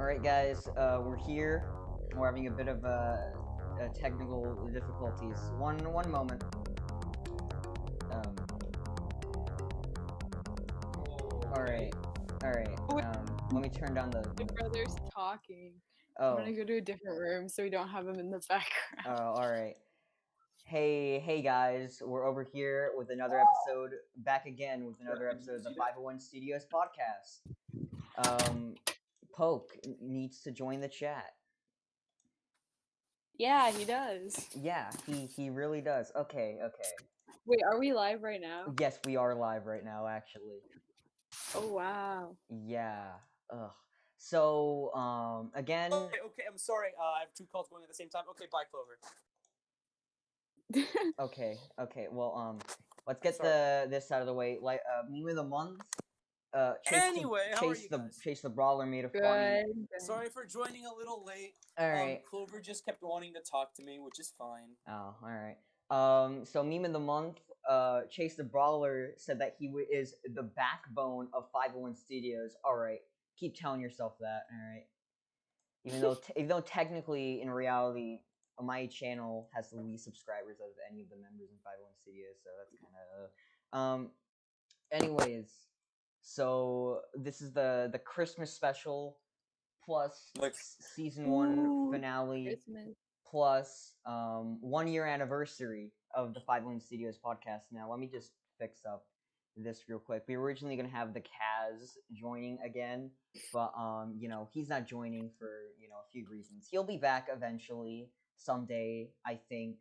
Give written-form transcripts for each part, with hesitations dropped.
All right, guys, we're here. We're having a bit of technical difficulties. One moment. Um, all right, all right. Oh, wait, Let me turn down the. my brother's talking. I'm Oh, gonna go to a different room so we don't have him in the background. all right. Hey, guys, we're over here with another episode. Back again with another episode of the 501 Studios podcast. Poke needs to join the chat. Yeah, he does. Yeah, he really does. Okay. Wait, are we live right now? Yes, we are live right now, actually. Oh wow. Yeah. Ugh. So, again, Okay, I'm sorry. I have two calls going at the same time. Okay, bye, Clover. okay. Well, let's get Sorry. this out of the way. Like, meme of the month. Anyway, how are you guys? Chase the brawler made a Good. funny. Sorry for joining a little late. All right. Clover just kept wanting to talk to me, which is fine. Oh, all right. So meme of the month. Chase the brawler said that he is the backbone of 501 Studios. All right. Keep telling yourself that. All right. Even though technically in reality my channel has the least subscribers out of any of the members in 501 Studios, so that's kind of anyways, so this is the Christmas special plus Like, season 1 Ooh, finale Christmas. plus 1 year anniversary of the 501 Studios podcast. Now let me just fix up this real quick. We were originally gonna have the Kaz joining again, but he's not joining for a few reasons. He'll be back eventually someday, I think.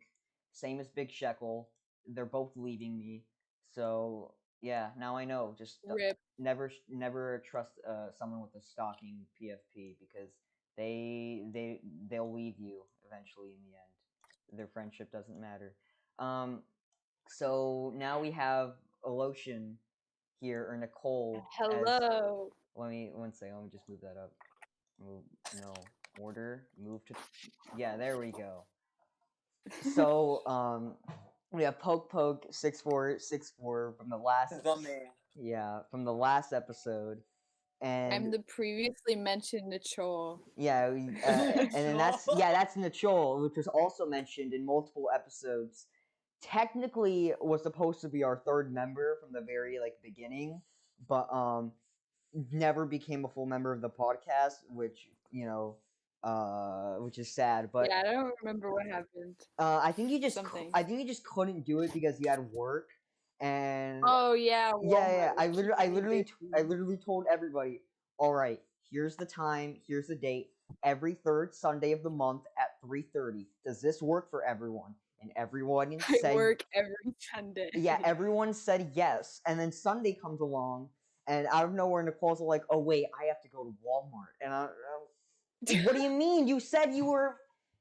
Same as Big Shekel. They're both leaving me, so yeah. Now I know. Just Rip. never trust someone with a stalking PFP because they'll leave you eventually in the end. Their friendship doesn't matter. So now we have Alotion here, or Nicole. Hello. Let me one second. Let me just move that up. Order. Move to. Yeah, there we go. So we have Poke 6464 from the last. the man. Yeah, from the last episode. And I'm the previously mentioned Nachol. yeah, and then that's Nachol, which was also mentioned in multiple episodes. Technically, was supposed to be our third member from the very beginning, but never became a full member of the podcast, which which is sad. But Yeah, I don't remember what happened. I think you just Something. I think you just couldn't do it because you had work. And Oh yeah. yeah. Walmart I was literally keeping me I busy. literally told everybody, all right, here's the time, here's the date. Every third Sunday of the month at 3:30. Does this work for everyone? And everyone I said, work every Sunday. yeah, everyone said yes. And then Sunday comes along, and out of nowhere, Nicole's like, oh wait, I have to go to Walmart. And what do you mean? You said you were.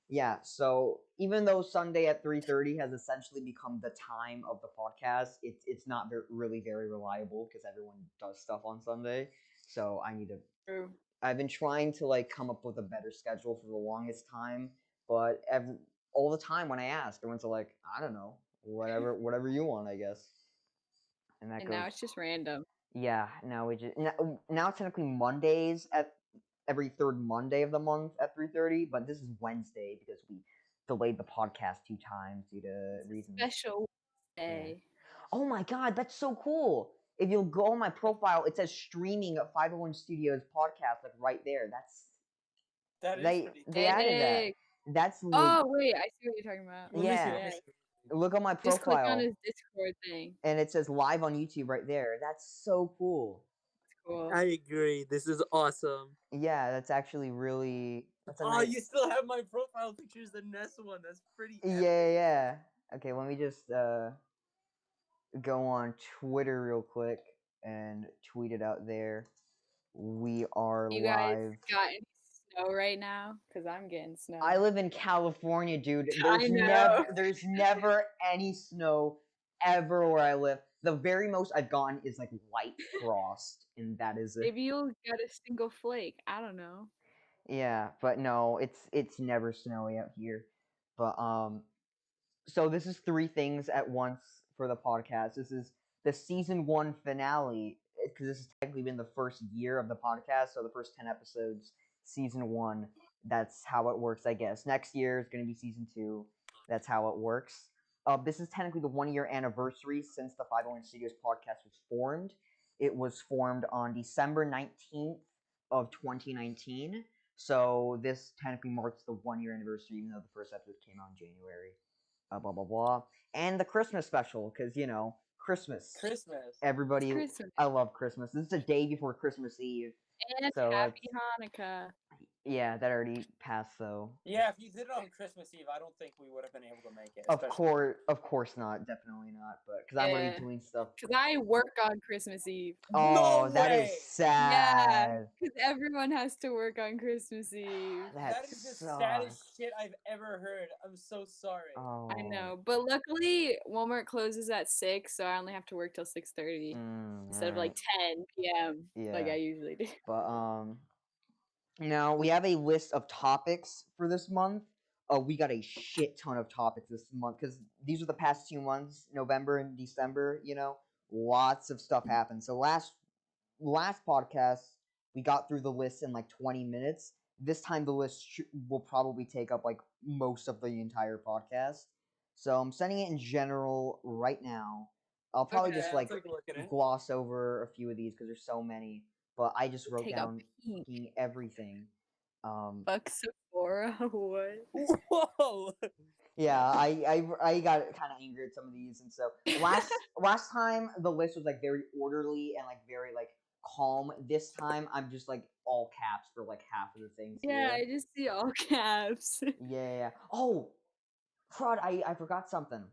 Yeah. So even though Sunday at 3:30 has essentially become the time of the podcast, it's not really very reliable because everyone does stuff on Sunday. So I need to. True. I've been trying to come up with a better schedule for the longest time, but all the time when I ask, everyone's like, I don't know, whatever you want, I guess. And that And goes. now it's just random. Yeah. Now we just now technically Mondays at every third Monday of the month at 3:30, but this is Wednesday because we delayed the podcast 2 times due to reasons. Special day. Yeah. Oh my god, that's so cool! If you'll go on my profile, it says streaming at 501 Studios podcast, right there. That is They pretty. they added that. Sick. That's Oh wait, I see what you're talking about. Let me see, yeah. let me see. Look on my Just click on profile, his Discord thing. and it says live on YouTube right there. That's so cool. Cool. I agree. This is awesome. Yeah, that's actually really. That's a Oh, nice. you still have my profile pictures, the Ness one. That's pretty. Yeah. Okay, let me just go on Twitter real quick and tweet it out there. We are You live. guys got any snow right now? Because I'm getting snow. I live in California, dude. I know. There's never any snow ever where I live. The very most I've gotten is light frost, and that is it. Maybe you'll get a single flake. I don't know. Yeah, but no, it's never snowy out here. But so this is 3 things at once for the podcast. This is the season 1 finale because this has technically been the first year of the podcast, so the first 10 episodes season 1. That's how it works, I guess. Next year is going to be season 2. That's how it works. This is technically the 1 year anniversary since the 501 Studios podcast was formed. It was formed on December 19th of 2019. So this technically marks the 1 year anniversary, even though the first episode came out in January. Blah blah blah, and the Christmas special, because Christmas. Christmas. Everybody, Christmas. I love Christmas. This is the day before Christmas Eve. And So happy Hanukkah. Yeah, that already passed though. Yeah, if you did it on Christmas Eve, I don't think we would have been able to make it. Of course not, definitely not. But because I'm already Yeah. doing stuff. Because I work on Christmas Eve. Oh, No that is way! sad. Because everyone has to work on Christmas Eve. That is the saddest shit I've ever heard. I'm so sorry. Oh, I know, but luckily Walmart closes at 6, so I only have to work till 6:30 instead of like 10 p.m. like Yeah. I usually do. But now we have a list of topics for this month. We got a shit ton of topics this month because these are the past 2 months, November and December. Lots of stuff happened. So last podcast we got through the list in like 20 minutes. This time the list will probably take up like most of the entire podcast. So I'm sending it in general right now. I'll probably just like gloss over a few of these because there's so many. But I just wrote Take a down peek. fucking everything. Fuck Sephora, what? Whoa! Yeah, I got kind of angry at some of these, and so last time the list was like very orderly and like very like calm. This time I'm just like all caps for like half of the things. Yeah, here. I just see all caps. Yeah. Oh, fraud! I forgot something.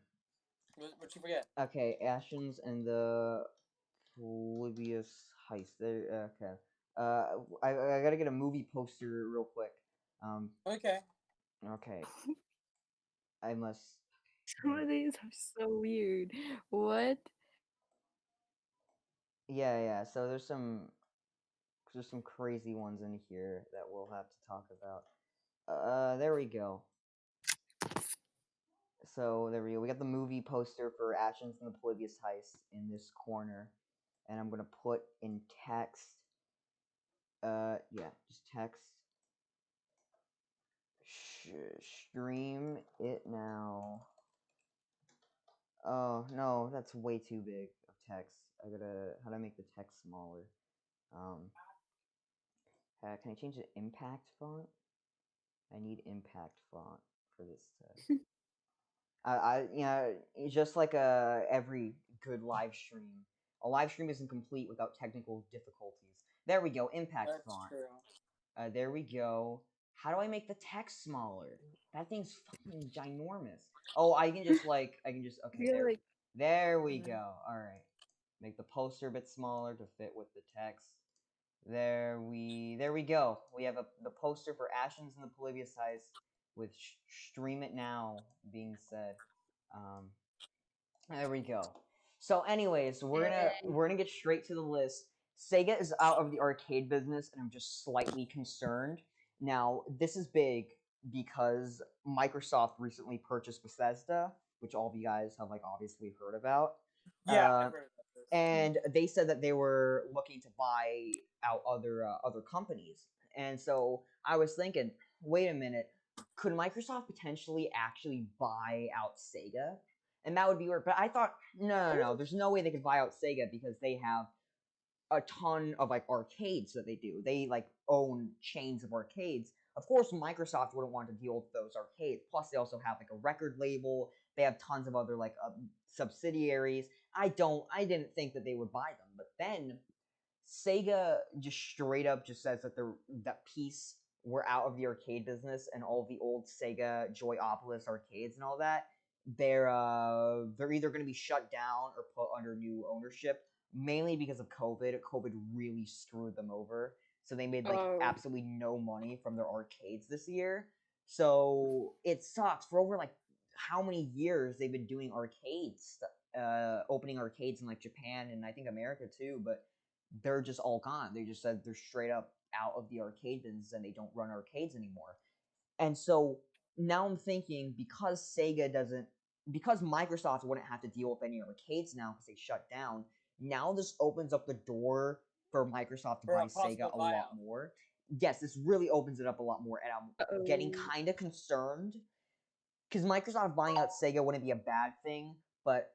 What'd you forget? Okay, Ashens and the Polybius heist. There. Okay. I gotta get a movie poster real quick. Okay. Okay. I must. Some of these are so weird. What? Yeah. So there's some crazy ones in here that we'll have to talk about. There we go. So there we go. We got the movie poster for Ashens and the Polybius heist in this corner, and I'm gonna put in text. Yeah, just text. Stream it now. Oh no, that's way too big of text. How do I make the text smaller? Can I change the impact font? I need impact font for this text. Just like every good live stream, a live stream isn't complete without technical difficulties. There we go, impact font. True. There we go. How do I make the text smaller? That thing's fucking ginormous. Oh, I can just okay. There we go. All right. Make the poster a bit smaller to fit with the text. There we go. We have the poster for Ashens and the Polybius heist with stream it now being said. There we go. So anyways, we're gonna get straight to the list. Sega is out of the arcade business, and I'm just slightly concerned. Now, this is big because Microsoft recently purchased Bethesda, which all of you guys have like obviously heard about. Yeah, I've heard about this. And they said that they were looking to buy out other companies. And so I was thinking, wait a minute, could Microsoft potentially actually buy out Sega? And that would be weird. But I thought, no, there's no way they could buy out Sega because they have a ton of like arcades that they do. They like own chains of arcades. Of course, Microsoft wouldn't want to deal with those arcades. Plus, they also have like a record label. They have tons of other like subsidiaries. I didn't think that they would buy them. But then Sega just straight up just says that we're out of the arcade business, and all the old Sega Joyopolis arcades and all that. They're either going to be shut down or put under new ownership. Mainly because of COVID. COVID really screwed them over. So they made like absolutely no money from their arcades this year. So it sucks. For over like how many years they've been doing arcades, opening arcades in like Japan and I think America too, but they're just all gone. They just said they're straight up out of the arcade business and they don't run arcades anymore. And so now I'm thinking because Microsoft wouldn't have to deal with any arcades now because they shut down. Now this opens up the door for Microsoft to buy Sega a lot more. yes, this really opens it up a lot more, and I'm getting kind of concerned because Microsoft buying out Sega wouldn't be a bad thing, but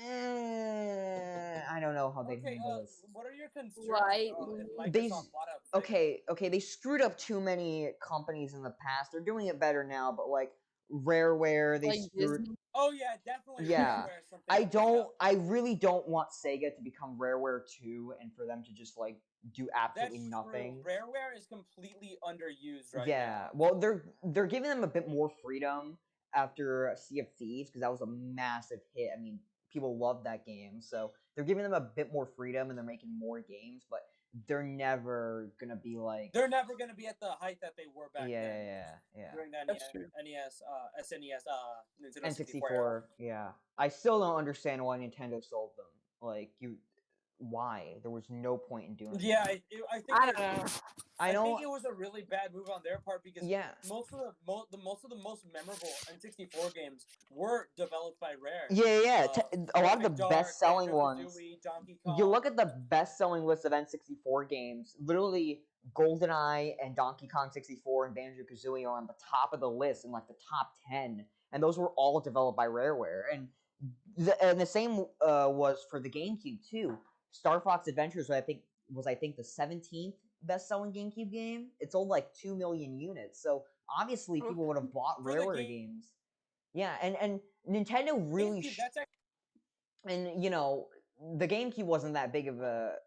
I don't know how they handle this. What are your concerns Right. if Microsoft bought out Sega? Okay, they screwed up too many companies in the past. They're doing it better now, but like Rareware, they Like screwed. Disney? Oh yeah, definitely. Yeah, Rareware is something to bring up. I really don't want Sega to become Rareware 2 and for them to just like do absolutely That's nothing. true. Rareware is completely underused right now. Yeah, well, they're giving them a bit more freedom after Sea of Thieves because that was a massive hit. I mean, people loved that game, so they're giving them a bit more freedom and they're making more games, but they're never gonna be like. They're never gonna be at the height that they were back then. Yeah. During that That's true. NES, SNES, Nintendo N64, 64 era. yeah. I still don't understand why Nintendo sold them. Like why? There was no point in doing. Yeah, that. I think I don't know. I know. think it was a really bad move on their part because Yeah. most of the most memorable N64 games were developed by Rare. Yeah. A lot of the Perfect Dark, best-selling Banjo-Kazooie, ones. Donkey Kong. You look at the best-selling list of N64 games. Literally, GoldenEye and Donkey Kong 64 and Banjo-Kazooie are on the top of the list in like the top 10, and those were all developed by Rareware. And the same was for the GameCube too. Star Fox Adventures, I think the 17th best-selling GameCube game. It sold like 2 million units. So obviously people would have bought Rareware games. Yeah, and Nintendo really and you know, the GameCube wasn't that big of a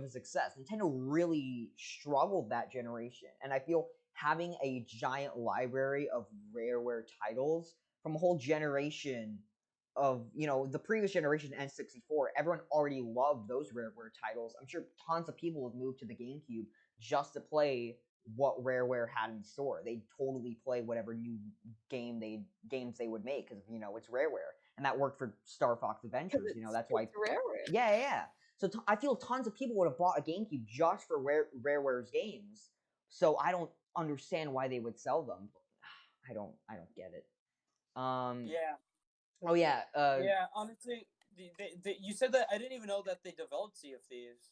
success. Nintendo really struggled that generation. And I feel having a giant library of Rareware titles from a whole generation of, you know, the previous generation N64, everyone already loved those Rareware titles. I'm sure tons of people have moved to the GameCube just to play what Rareware had in store. They'd totally play whatever new games they would make because, you know, it's Rareware. And that worked for Star Fox Adventures, you know, that's why. Rareware. Yeah. So I feel tons of people would have bought a GameCube just for Rareware's games. So I don't understand why they would sell them. I don't get it. Yeah. Oh yeah. Yeah. Honestly, you said that I didn't even know that they developed Sea of Thieves.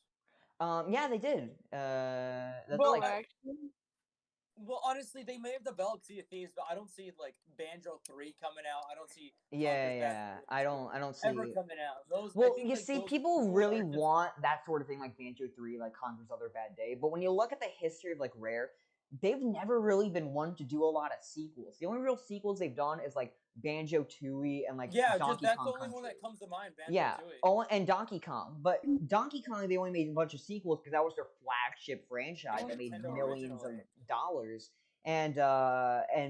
Yeah, they did. That's Well, like. Well, honestly, they may have developed Sea of Thieves, but I don't see like Banjo 3 coming out. I don't see. Yeah. I don't see ever coming out. Those. Well, think, you like, see, people really want that sort of thing, like Banjo 3, like Conker's Other Bad Day. But when you look at the history of like Rare, they've never really been one to do a lot of sequels. The only real sequels they've done is like Banjo Tooie and like Donkey Kong that's the only Country. one that comes to mind. Banjo Yeah, Tooie. and Donkey Kong. But Donkey Kong, they only made a bunch of sequels because that was their flagship franchise that made millions of dollars. And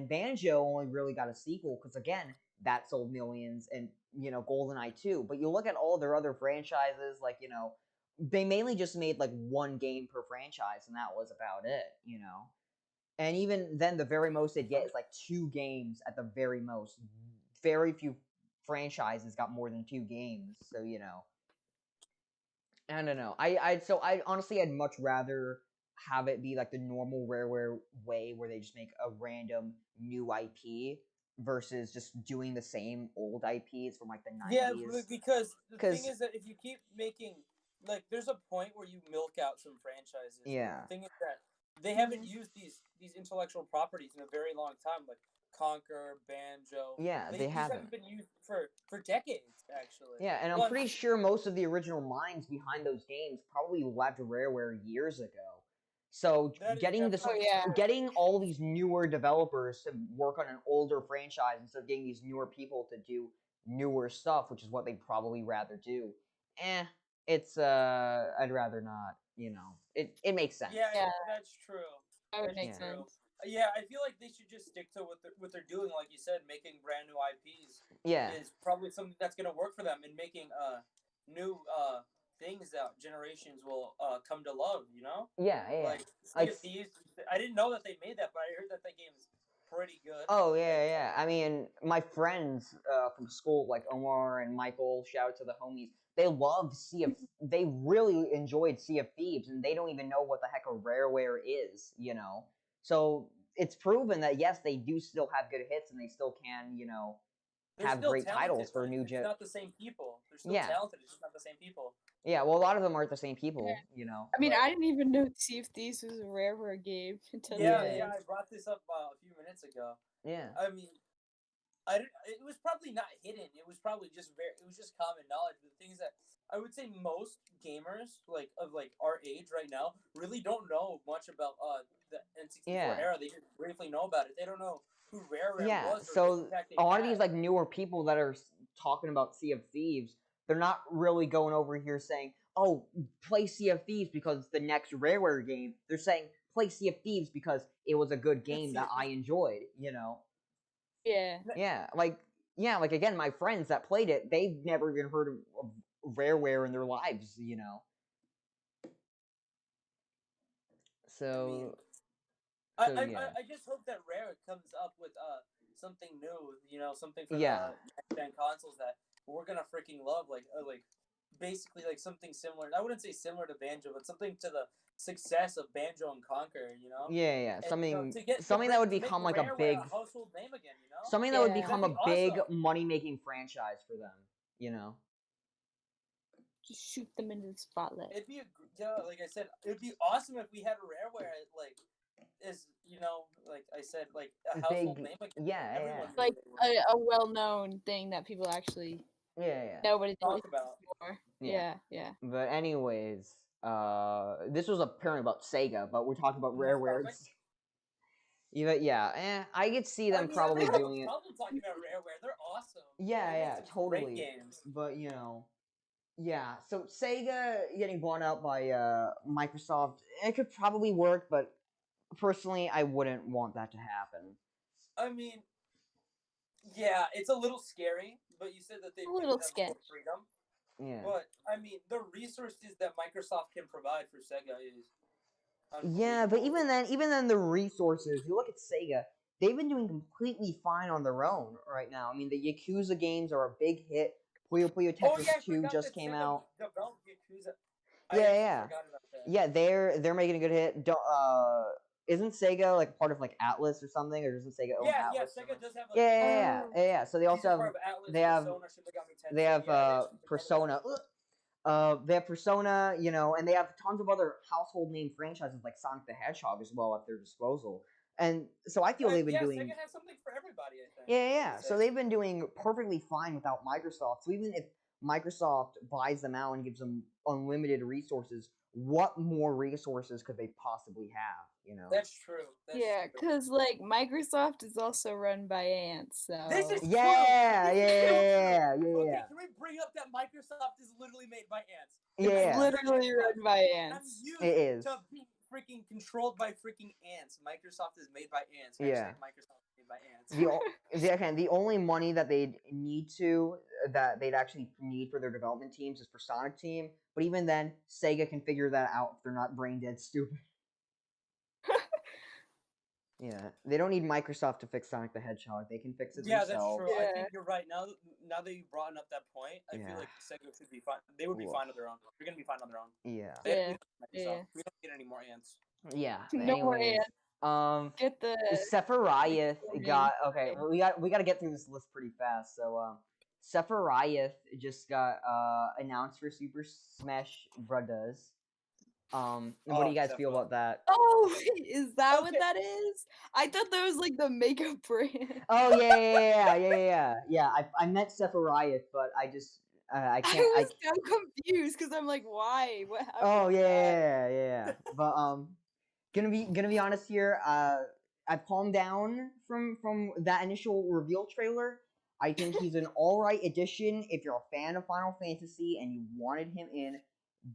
Banjo only really got a sequel because again that sold millions, and you know GoldenEye too. But you look at all their other franchises, like you know, they mainly just made like one game per franchise, and that was about it. You know, and even then, the very most they'd get is like 2 games at the very most. Very few franchises got more than 2 games, so you know. I don't know. I honestly I'd much rather have it be like the normal Rareware way where they just make a random new IP versus just doing the same old IPs from like the 90s. Yeah, because the thing is that if you keep making like there's a point where you milk out some franchises. Yeah. The thing is that they haven't used these intellectual properties in a very long time, like Conker, Banjo. Yeah, they haven't been used for decades, actually. Yeah, and I'm pretty sure most of the original minds behind those games probably left Rareware years ago. So getting all these newer developers to work on an older franchise instead of getting these newer people to do newer stuff, which is what they'd probably rather do. It's I'd rather not, you know. It makes sense. Yeah, that's true. That would make sense. Yeah, I feel like they should just stick to what they're doing, like you said, making brand new IPs. Yeah, is probably something that's gonna work for them, and making new things that generations will come to love. You know? Yeah. Like Sea of Thieves, I didn't know that they made that, but I heard that game is pretty good. Oh yeah. I mean, my friends from school, like Omar and Michael, shout out to the homies. They loved They really enjoyed Sea of Thieves, and they don't even know what the heck a Rareware is. You know. So it's proven that yes, they do still have good hits, and they still can, you know, have great titles for new It's not the same people. They're still talented. It's just not the same people. Yeah, well, a lot of them aren't the same people, you know. I mean, I didn't even know Sea of Thieves was a rare game until yeah, I brought this up a few minutes ago. Yeah. I mean, it was probably not hidden. It was probably just it was just common knowledge. The things that I would say most gamers of our age right now really don't know much about the N64 era. They just briefly know about it. They don't know who Rare was. So a lot of these like newer people that are talking about Sea of Thieves, they're not really going over here saying, "Oh, play Sea of Thieves because it's the next Rareware game." They're saying, "Play Sea of Thieves because it was a good game that I enjoyed." You know. Yeah. Yeah, like again, my friends that played it, they've never even heard of Rareware in their lives, you know. So, I just hope that Rare comes up with something new, you know, something for the next gen consoles that we're gonna freaking love, like basically like something similar. I wouldn't say similar to Banjo, but something to the success of Banjo and Conquer, you know. Yeah, something something that would become like a big household name again, you know. Something that would become a big money-making franchise for them, you know. Just shoot them into the spotlight. It'd be like I said, it'd be awesome if we had a Rareware is, you know, like I said, like a household name again. Yeah. Like a well-known thing that people actually know what it's talk about. Yeah. But anyways, this was apparently about Sega, but we're talking about Rareware. I could see them probably doing it. I'm talking about Rareware. They're awesome. Yeah, totally. Great games. But you know, so Sega getting bought out by Microsoft, it could probably work, but personally, I wouldn't want that to happen. I mean, yeah, it's a little scary, but you said that they have full freedom. Yeah. But I mean, the resources that Microsoft can provide for Sega is. Yeah, but even then, the resources. You look at Sega; they've been doing completely fine on their own right now. I mean, the Yakuza games are a big hit. Puyo Puyo Tetris 2 just came out. Yeah, they're making a good hit. Isn't Sega like part of like Atlas or something, or doesn't Sega own Atlas? Yeah, Sega does have. Yeah. So they also have they have Persona. They have Persona, you know, and they have tons of other household name franchises like Sonic the Hedgehog as well at their disposal. And so I feel they've been doing. Sega has something for everybody, I think. Yeah. So they've been doing perfectly fine without Microsoft. So even if Microsoft buys them out and gives them unlimited resources, what more resources could they possibly have? You know. That's true. Because like Microsoft is also run by ants. So this is true. Yeah. Okay, can we bring up that Microsoft is literally made by ants? Yeah. It's literally run by ants. It is. To be freaking controlled by freaking ants. Microsoft is made by ants. Microsoft is made by ants. The only money that they'd actually need for their development teams is for Sonic Team. But even then, Sega can figure that out if they're not brain dead stupid. Yeah, they don't need Microsoft to fix Sonic the Hedgehog. They can fix it themselves. Yeah, that's true. Yeah. I think you're right. Now that you've brought up that point, I feel like Sega should be fine. They would be fine on their own. They're gonna be fine on their own. Yeah. We don't get any more ants. Yeah. No more ants. Get the Sephiroth got okay. We got to get through this list pretty fast. So Sephiroth just got announced for Super Smash Bros. What do you guys feel about that? Oh, is that what that is? I thought that was like the makeup brand. Oh yeah. I meant Sephiroth, but I just I can't. I was so confused because I'm like, why? What happened? Oh yeah. But gonna be honest here. I've calmed down from that initial reveal trailer. I think he's an alright addition if you're a fan of Final Fantasy and you wanted him in.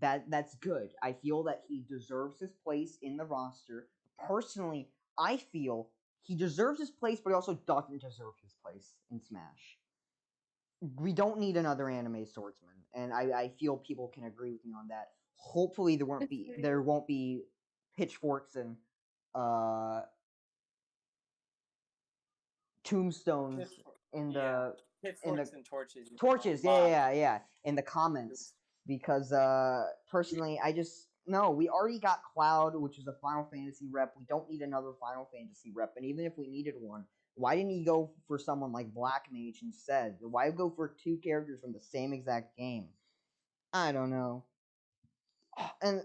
That's good. I feel that he deserves his place in the roster. Personally, I feel he deserves his place, but he also doesn't deserve his place in Smash. We don't need another anime swordsman, and I feel people can agree with me on that. Hopefully, there won't be pitchforks and tombstones in the pitchforks and torches. Torches, yeah, in the comments. Because personally, we already got Cloud, which is a Final Fantasy rep. We don't need another Final Fantasy rep, and even if we needed one, Why didn't he go for someone like Black Mage instead? Why go for two characters from the same exact game? I don't know. And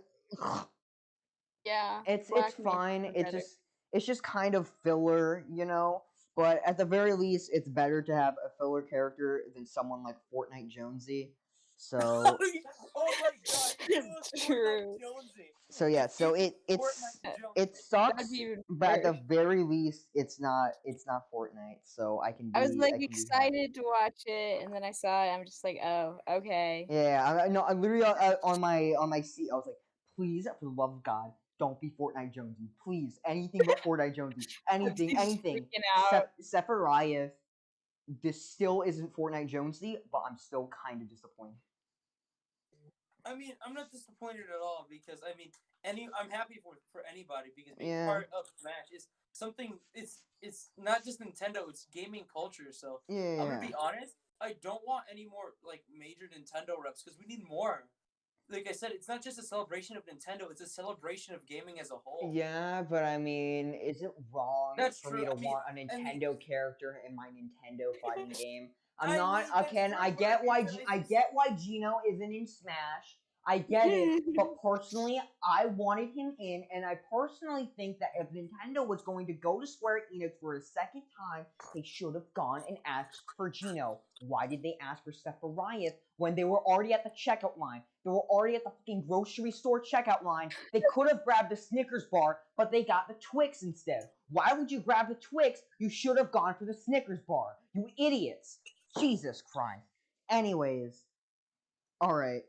Yeah. it's Black Mage fine. is better. It's just kind of filler, you know. But at the very least, it's better to have a filler character than someone like Fortnite Jonesy. So Oh my god, It's true. Jonesy. so yeah, so Fortnite it Jonesy. sucks, That'd be even but at the worse. very least, it's not Fortnite. So I can be I was like I can be happy. excited to watch it, and then I saw it. I'm just like, oh, okay. Yeah, no, I'm literally on my seat. I was like, please, for the love of God, don't be Fortnite Jonesy. Please, anything but Fortnite Jonesy. Anything, He's anything. freaking out. Sephiroth, this still isn't Fortnite Jonesy, but I'm still kind of disappointed. I mean, I'm not disappointed at all because I mean, I'm happy for anybody because being Yeah. part of Smash is something. It's not just Nintendo; it's gaming culture. So Yeah. I'm gonna be honest. I don't want any more like major Nintendo reps because we need more. Like I said, it's not just a celebration of Nintendo; it's a celebration of gaming as a whole. Yeah, but I mean, is it wrong That's for true. me to I mean- want a I mean- Nintendo character in my Nintendo fighting game? I'm I not. mean, that's Again, true, I but get why. it's I get why Gino isn't in Smash. I get it, but personally, I wanted him in, and I personally think that if Nintendo was going to go to Square Enix for a second time, they should have gone and asked for Gino. Why did they ask for Sephiroth when they were already at the checkout line? They were already at the fucking grocery store checkout line. They could have grabbed the Snickers bar, but they got the Twix instead. Why would you grab the Twix? You should have gone for the Snickers bar. You idiots. Jesus Christ. Anyways. Alright.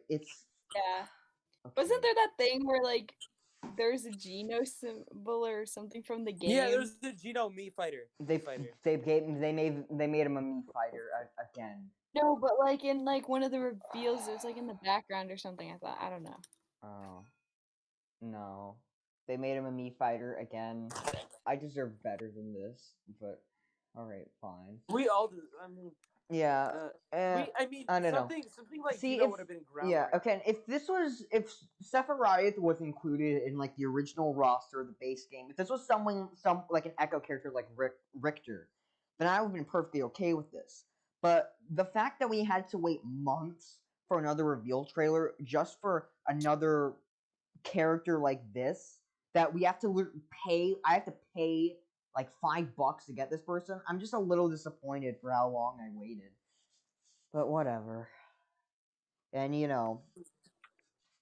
It's... Yeah. Okay. Wasn't there that thing where like there's a Geno symbol or something from the game? Yeah, there's the Geno Mii fighter. They made him a Mii fighter again. No, but like in like one of the reveals, it was like in the background or something. I don't know. Oh. No. They made him a Mii fighter again. I deserve better than this, but alright, fine. We all do. I mean, yeah. I mean, I don't know. Something like See, Geno would have been groundbreaking. Yeah, okay. If Sephiroth was included in like the original roster of the base game, if this was some like an Echo character like Richter, then I would have been perfectly okay with this. But the fact that we had to wait months for another reveal trailer just for another character like this, that we have to I have to pay like $5 to get this person. I'm just a little disappointed for how long I waited. But whatever. And you know,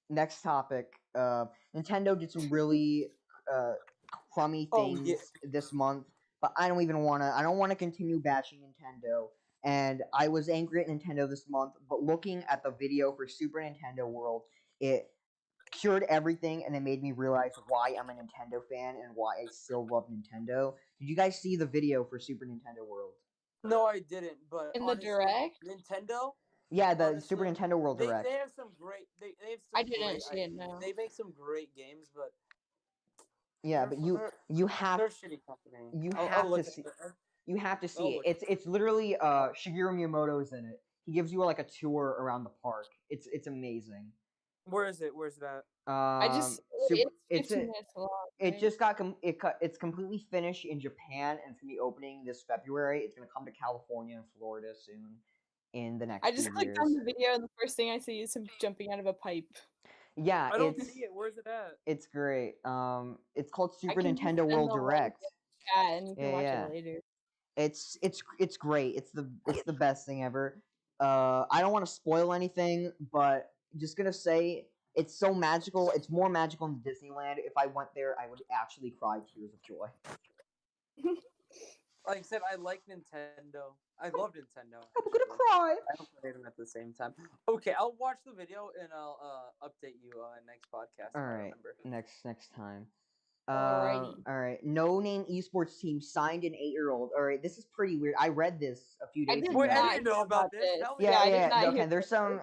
next topic. Nintendo did some really crummy things this month, but I don't want to continue bashing Nintendo. And I was angry at Nintendo this month, but looking at the video for Super Nintendo World, it cured everything, and it made me realize why I'm a Nintendo fan and why I still love Nintendo. Did you guys see the video for Super Nintendo World? No, I didn't. But in honestly, the direct, Nintendo. Yeah, the honestly, Super Nintendo World Direct. They have some great. They have some I didn't great see it. No. They make some great games, but yeah, but you have they're a shitty company. You have to see it. It's literally Shigeru Miyamoto's in it. He gives you like a tour around the park. It's amazing. Where is it? Where's that? It's 15 minutes long. It right? just got it's completely finished in Japan, and it's gonna be opening this February. It's gonna come to California and Florida soon. In the next. I just clicked on the video, and the first thing I see is him jumping out of a pipe. Yeah, I don't see it. Where's it at? It's great. It's called Super Nintendo World Direct. Yeah, and you can watch it later. It's great. It's the best thing ever. I don't want to spoil anything, but just gonna say it's so magical. It's more magical than Disneyland. If I went there, I would actually cry tears of joy. Like I said, I like Nintendo. I love Nintendo. I'm gonna cry. I don't play them at the same time. Okay, I'll watch the video and I'll update you next podcast. All right, next time. Alrighty. All right. No Name Esports team signed an 8-year-old. All right, this is pretty weird. I read this a few days ago. I didn't know about this. Yeah. Okay, there's some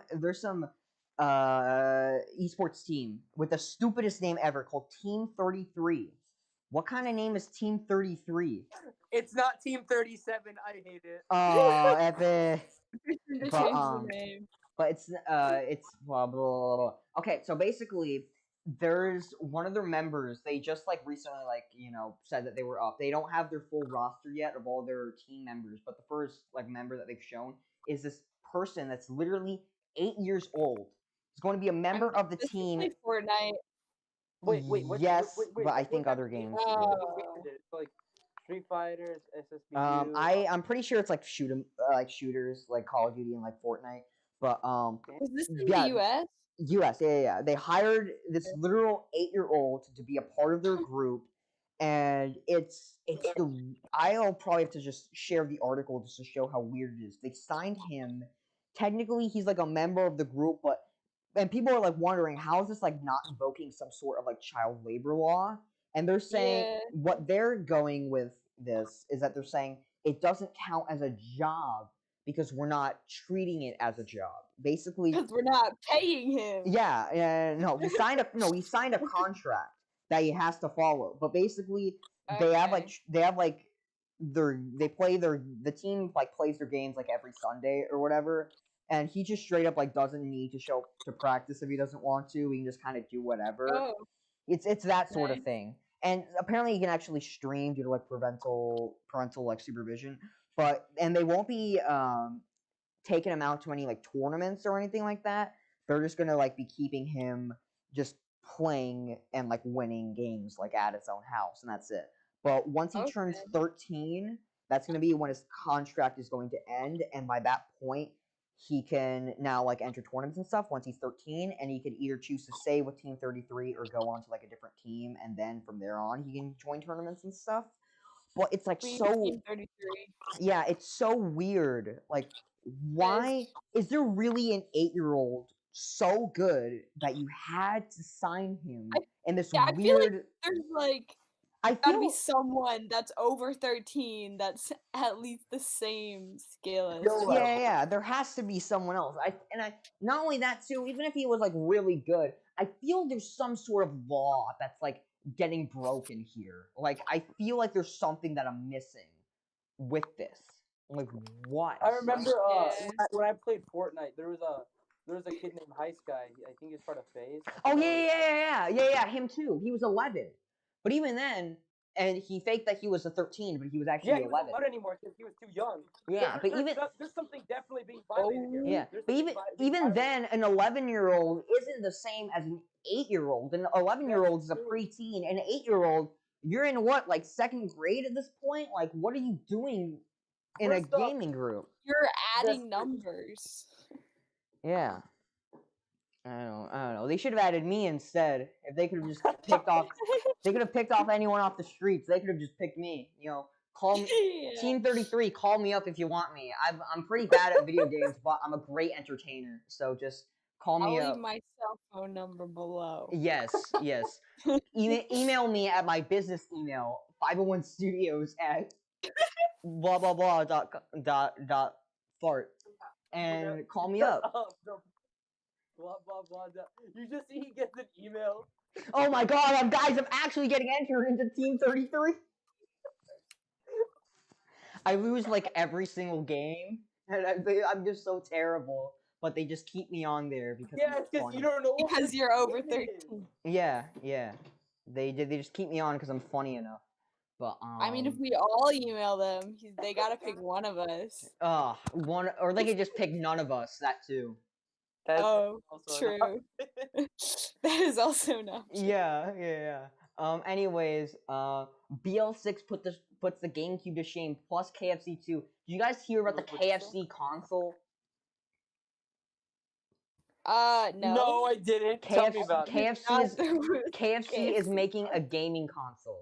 esports team with the stupidest name ever called Team 33. What kind of name is Team 33? It's not Team 37. I hate it. Oh, epic. But it's blah blah blah. Okay, so basically there's one of their members. They just like recently said that they were up. They don't have their full roster yet of all their team members, but the first like member that they've shown is this person that's literally 8 years old. He's going to be a member of the Does he team. play Fortnite? Wait, Yes, wait, but I what think type other of game games. is it? Oh. What game is it? It's like Street Fighter, SSBU. I'm pretty sure it's like shooters like Call of Duty and like Fortnite. But Was this in yeah, the U.S.? US, yeah. They hired this literal 8-year-old to be a part of their group, and I'll probably have to just share the article just to show how weird it is. They signed him. Technically, he's like a member of the group, and people are like wondering how is this like not invoking some sort of like child labor law? And they're saying Yeah. what they're going with this is that they're saying it doesn't count as a job because we're not treating it as a job. Basically, Because we're not paying him. yeah, no, he signed a contract that he has to follow. But basically, they have Okay. the team like plays their games like every Sunday or whatever, and he just straight up like doesn't need to show up to practice if he doesn't want to. He can just kind of do whatever. Oh, It's that sort of nice. thing. And apparently you can actually stream due to like parental like supervision. And they won't be taking him out to any like tournaments or anything like that. They're just gonna like be keeping him just playing and like winning games like at his own house, and that's it. But once he turns Okay. 13, that's gonna be when his contract is going to end, and by that point, he can now like enter tournaments and stuff once he's 13, and he could either choose to stay with Team 33 or go on to like a different team, and then from there on he can join tournaments and stuff. But it's like Queen so Team 33. yeah, it's so weird. Like, why is there really an 8-year-old so good that you had to sign him in this I feel like weird? there's like I gotta be feel someone that's over 13 that's at least the same skill as. Skill level. yeah. There has to be someone else. I not only that too. Even if he was like really good, I feel there's some sort of law that's like getting broken here. Like, I feel like there's something that I'm missing with this. Like, what? I remember Yeah. when I played Fortnite, there was a kid named Heist Guy. I think he's part of FaZe. Oh yeah. Him too. He was 11, but even then, and he faked that he was a 13, but he was actually Yeah, he 11. wasn't anymore because he was too young. Yeah, but There's something definitely being violated here. yeah, There's but something being even violated. then, an 11-year-old isn't the same as an 8-year-old. An 11-year-old is a preteen, and an 8-year-old, you're in what, like second grade at this point? Like, what are you doing in First a off, gaming group? You're adding That's- numbers. Yeah. I don't know. They should have added me instead. If they could have just picked off, they could have picked off anyone off the streets. They could have just picked me. You know, call me Yeah. Team 33. Call me up if you want me. I'm pretty bad at video games, but I'm a great entertainer. So just call I'll me leave up. my cell phone number below. Yes. Email me at my business email 501studios at blah blah blah dot fart and call me up. Blah blah blah. You just see he gets an email. Oh my god, I'm actually getting entered into Team 33. I lose like every single game, and I'm just so terrible. But they just keep me on there because Yeah, I'm it's because funny. you don't know. what Because you're over game it is. 13. Yeah. They just keep me on because I'm funny enough. But I mean, if we all email them, they gotta pick one of us. one or they could just pick none of us. That too. That's Oh, also true. That is also an option. Yeah. Anyways, BL6 puts the GameCube to shame. Plus KFC 2. Did you guys hear about the KFC console? No. No, I didn't. Tell me about it. KFC is making a gaming console.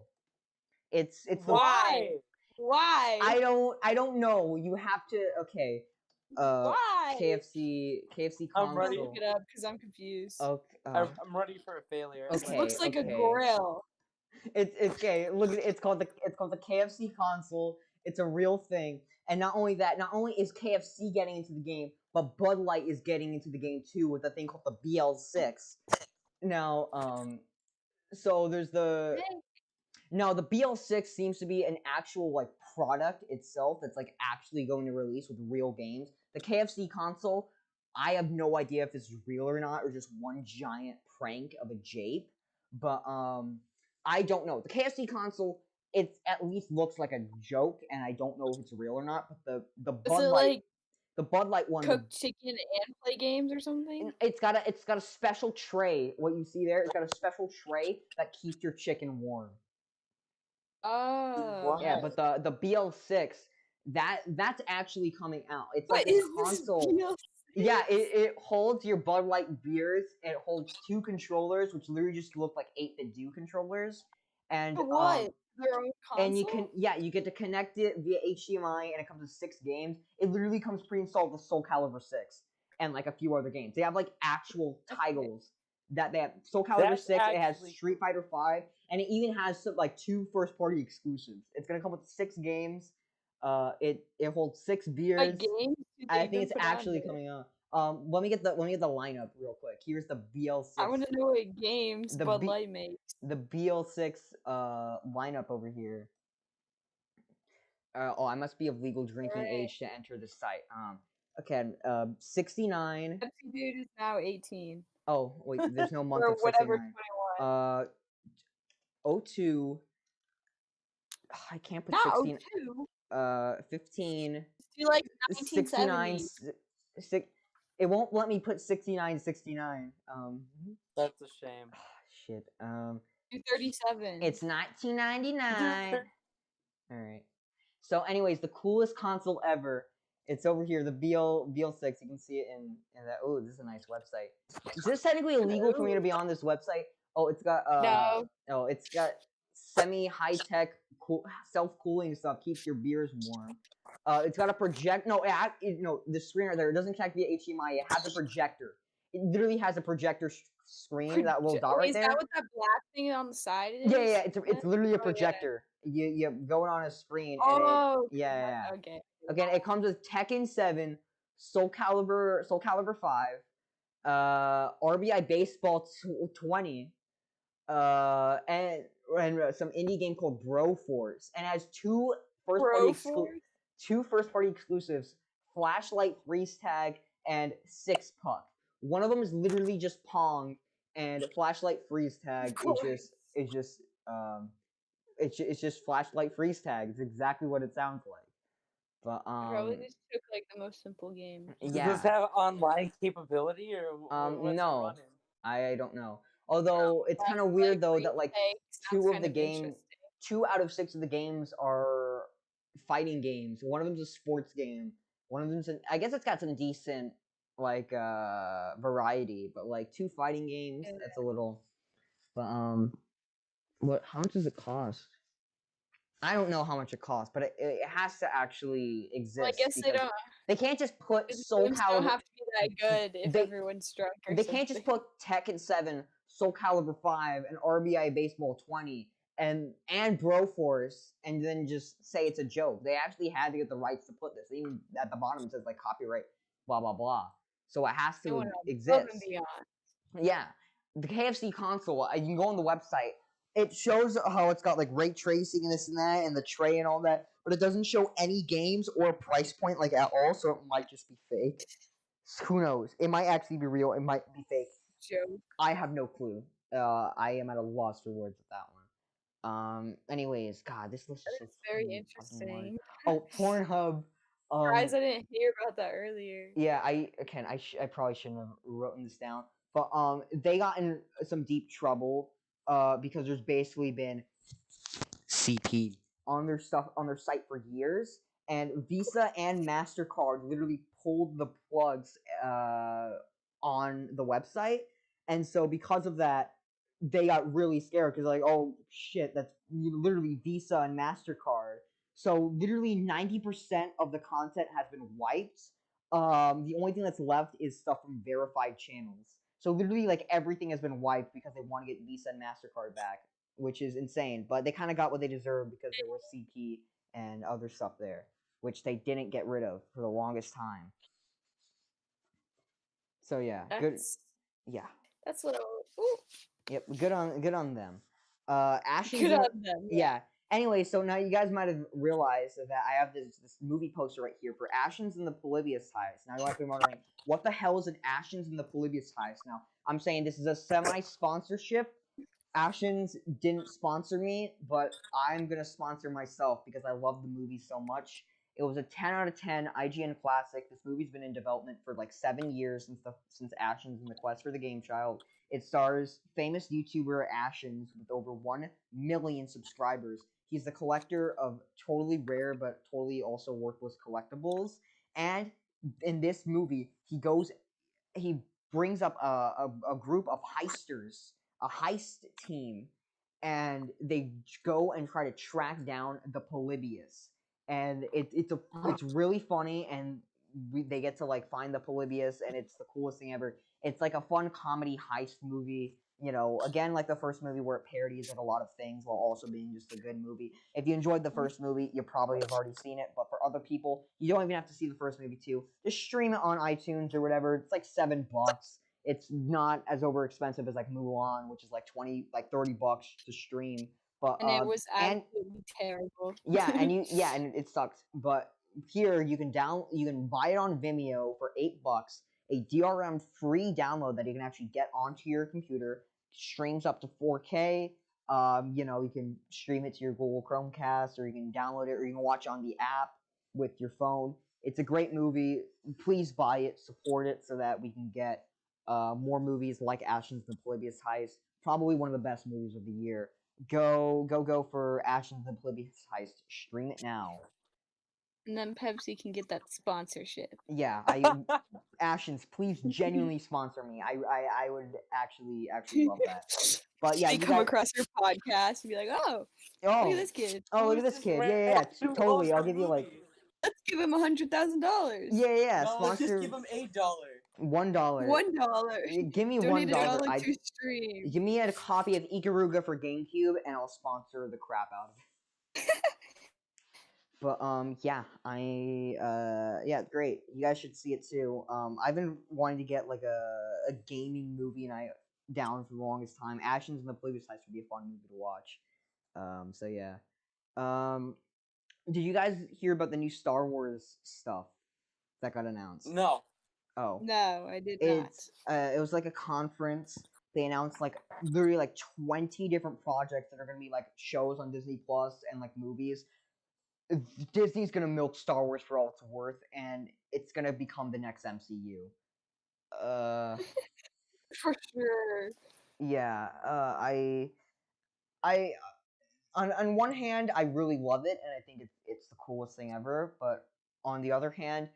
It's the Why? Why? I don't know. You have to Why? KFC I'm console. ready. Look it up because I'm confused. Okay. I'm ready for a failure. This okay, looks like okay. a grill. It's okay. Look, it's called the KFC console. It's a real thing. And not only that, not only is KFC getting into the game, but Bud Light is getting into the game too with a thing called the BL6. Now, so there's the now the BL6 seems to be an actual like product itself that's like actually going to release with real games. The KFC console, I have no idea if this is real or not, or just one giant prank of a jape. But I don't know. The KFC console, it at least looks like a joke, and I don't know if it's real or not. But the Is Bud it Light, like the Bud Light one, cook chicken and play games or something? it's got a special tray. What you see there, it's got a special tray that keeps your chicken warm. Oh. Yeah, What? but the BL6, that's actually coming out. It's What like this is this console. deal? Yeah, it holds your Bud Light beers. It holds 2 controllers, which literally just look like 8-bit do controllers, and What? Their own console? and you get to connect it via HDMI, and it comes with 6 games. It literally comes pre-installed with Soul Calibur 6 and like a few other games. They have like actual titles that they have. Soul Calibur That's 6. It has actually Street Fighter 5, and it even has some, like 2 first-party exclusives. It's gonna come with 6 games. It holds 6 beers. Like games? Do they I think even it's put on actually there? coming out. Let me get the lineup real quick. Here's the BL6. I want to know what games The Bud B- Light makes. The BL6 lineup over here. I must be of legal drinking Alright. age to enter the site. Okay. 69. Pepsi Dude is now 18. Oh wait, there's no month Or of whatever 69. 21. 02. I can't put Not 16. 02. 15. Do like 69. 1970. It won't let me put 69. That's a shame. Shit. 237. It's 1999. All right. So, anyways, the coolest console ever. It's over here, the BL6. You can see it in that. Oh, this is a nice website. Is this technically illegal for me to be on this website? Oh, it's got No. Oh, it's got semi high tech self cooling stuff. Keeps your beers warm. It's got a project. No, the screen right there. It doesn't connect via HDMI. It has a projector. It literally has a projector screen, that little dot Wait, right is there. that what that black thing on the side is? Yeah. It's literally a Oh, yeah. projector. You go on a screen. Oh, and yeah. Okay. Again, it comes with Tekken 7, Soul Calibur 5, RBI Baseball 20, and some indie game called Bro Force, and it has 2 first party exclusives: Flashlight Freeze Tag and 6 Puck. One of them is literally just Pong, and Flashlight Freeze Tag it's just Flashlight Freeze Tag. It's exactly what it sounds like. But Probably just took like the most simple game. yeah. Does this have online capability or what's No. it running? I don't know. Although it's kind of weird though that like 2 out of 6 of the games are fighting games. One of them's a sports game. One of them's I guess it's got some decent like variety, but like 2 fighting games, that's a little. But how much does it cost? I don't know how much it costs, but it has to actually exist. Well, I guess they don't. They can't just put Soul Games Calibur. don't have to be that good if everyone's drunk or They can't just put Tekken 7, Soul Calibur 5, and RBI Baseball 20, and Broforce, and then just say it's a joke. They actually had to get the rights to put this. Even at the bottom it says like copyright, blah blah blah. So it has to exist. Yeah, the KFC console. You can go on the website. It shows how it's got like ray tracing and this and that, and the tray and all that, but it doesn't show any games or price point like at all. So it might just be fake. Who knows? It might actually be real. It might be fake. Joke. I have no clue. I am at a loss for words with that one. Anyways, God, this looks so very interesting. Oh, Pornhub. Surprised I didn't hear about that earlier. Yeah, I probably shouldn't have written this down, but they got in some deep trouble because there's basically been CP on their site for years, and Visa and MasterCard literally pulled the plugs on the website, and so because of that, they got really scared because like, oh shit, that's literally Visa and MasterCard. So literally 90% of the content has been wiped. The only thing that's left is stuff from verified channels. So literally like everything has been wiped because they want to get Visa and MasterCard back, which is insane. But they kind of got what they deserved because there was CP and other stuff there, which they didn't get rid of for the longest time. So yeah, good. Yeah. That's what. Ooh. Yep, good on them. Ashen. Good on them. Yeah, Anyway, so now you guys might have realized that I have this movie poster right here for Ashens and the Polybius Heist. Now you might be wondering, what the hell is an Ashens and the Polybius Heist? Now, I'm saying this is a semi-sponsorship. Ashens didn't sponsor me, but I'm gonna sponsor myself because I love the movie so much. It was a 10 out of 10 IGN classic. This movie's been in development for like 7 years since Ashens and the Quest for the Game Child. It stars famous YouTuber Ashens with over 1 million subscribers. He's the collector of totally rare but totally also worthless collectibles. And in this movie, he brings up a group of heisters, a heist team, and they go and try to track down the Polybius. And it's really funny, and they get to like find the Polybius, and it's the coolest thing ever. It's like a fun comedy heist movie. You know, again, like the first movie where it parodies like a lot of things while also being just a good movie. If you enjoyed the first movie, you probably have already seen it. But for other people, you don't even have to see the first movie too. Just stream it on iTunes or whatever. It's like $7. It's not as over expensive as like Mulan, which is like $30 to stream. But And it was absolutely terrible. yeah, and it sucks. But here you can buy it on Vimeo for $8, a DRM free download that you can actually get onto your computer. Streams up to 4K. You can stream it to your Google Chromecast, or you can download it, or you can watch it on the app with your phone. It's a great movie. Please buy it, support it, so that we can get more movies like Ashens and the Polybius Heist. Probably one of the best movies of the year. Go for Ashens and the Polybius Heist. Stream it now. And then Pepsi can get that sponsorship. Yeah, Ashens, please genuinely sponsor me. I would actually love that. But yeah, they you come guys, across your podcast and be like, "Oh, look at this kid. Oh, look at this kid. Yeah, totally. I'll give you like. Let's give him $100,000. Yeah. No, let's sponsor. just give him $8. $1. $1. Give me Donate $1. $1 to stream. Give me a copy of Ikaruga for GameCube, and I'll sponsor the crap out of it. But yeah, great. You guys should see it too. I've been wanting to get like a gaming movie night down for the longest time. Ashens and the Polybius Heist would be a fun movie to watch. So yeah. Did you guys hear about the new Star Wars stuff that got announced? No. Oh. No, I did not. It was like a conference. They announced like literally like 20 different projects that are gonna be like shows on Disney Plus and like movies. Disney's gonna milk Star Wars for all it's worth, and it's gonna become the next MCU. For sure. Yeah. I on one hand, I really love it, and I think it's the coolest thing ever. But on the other hand,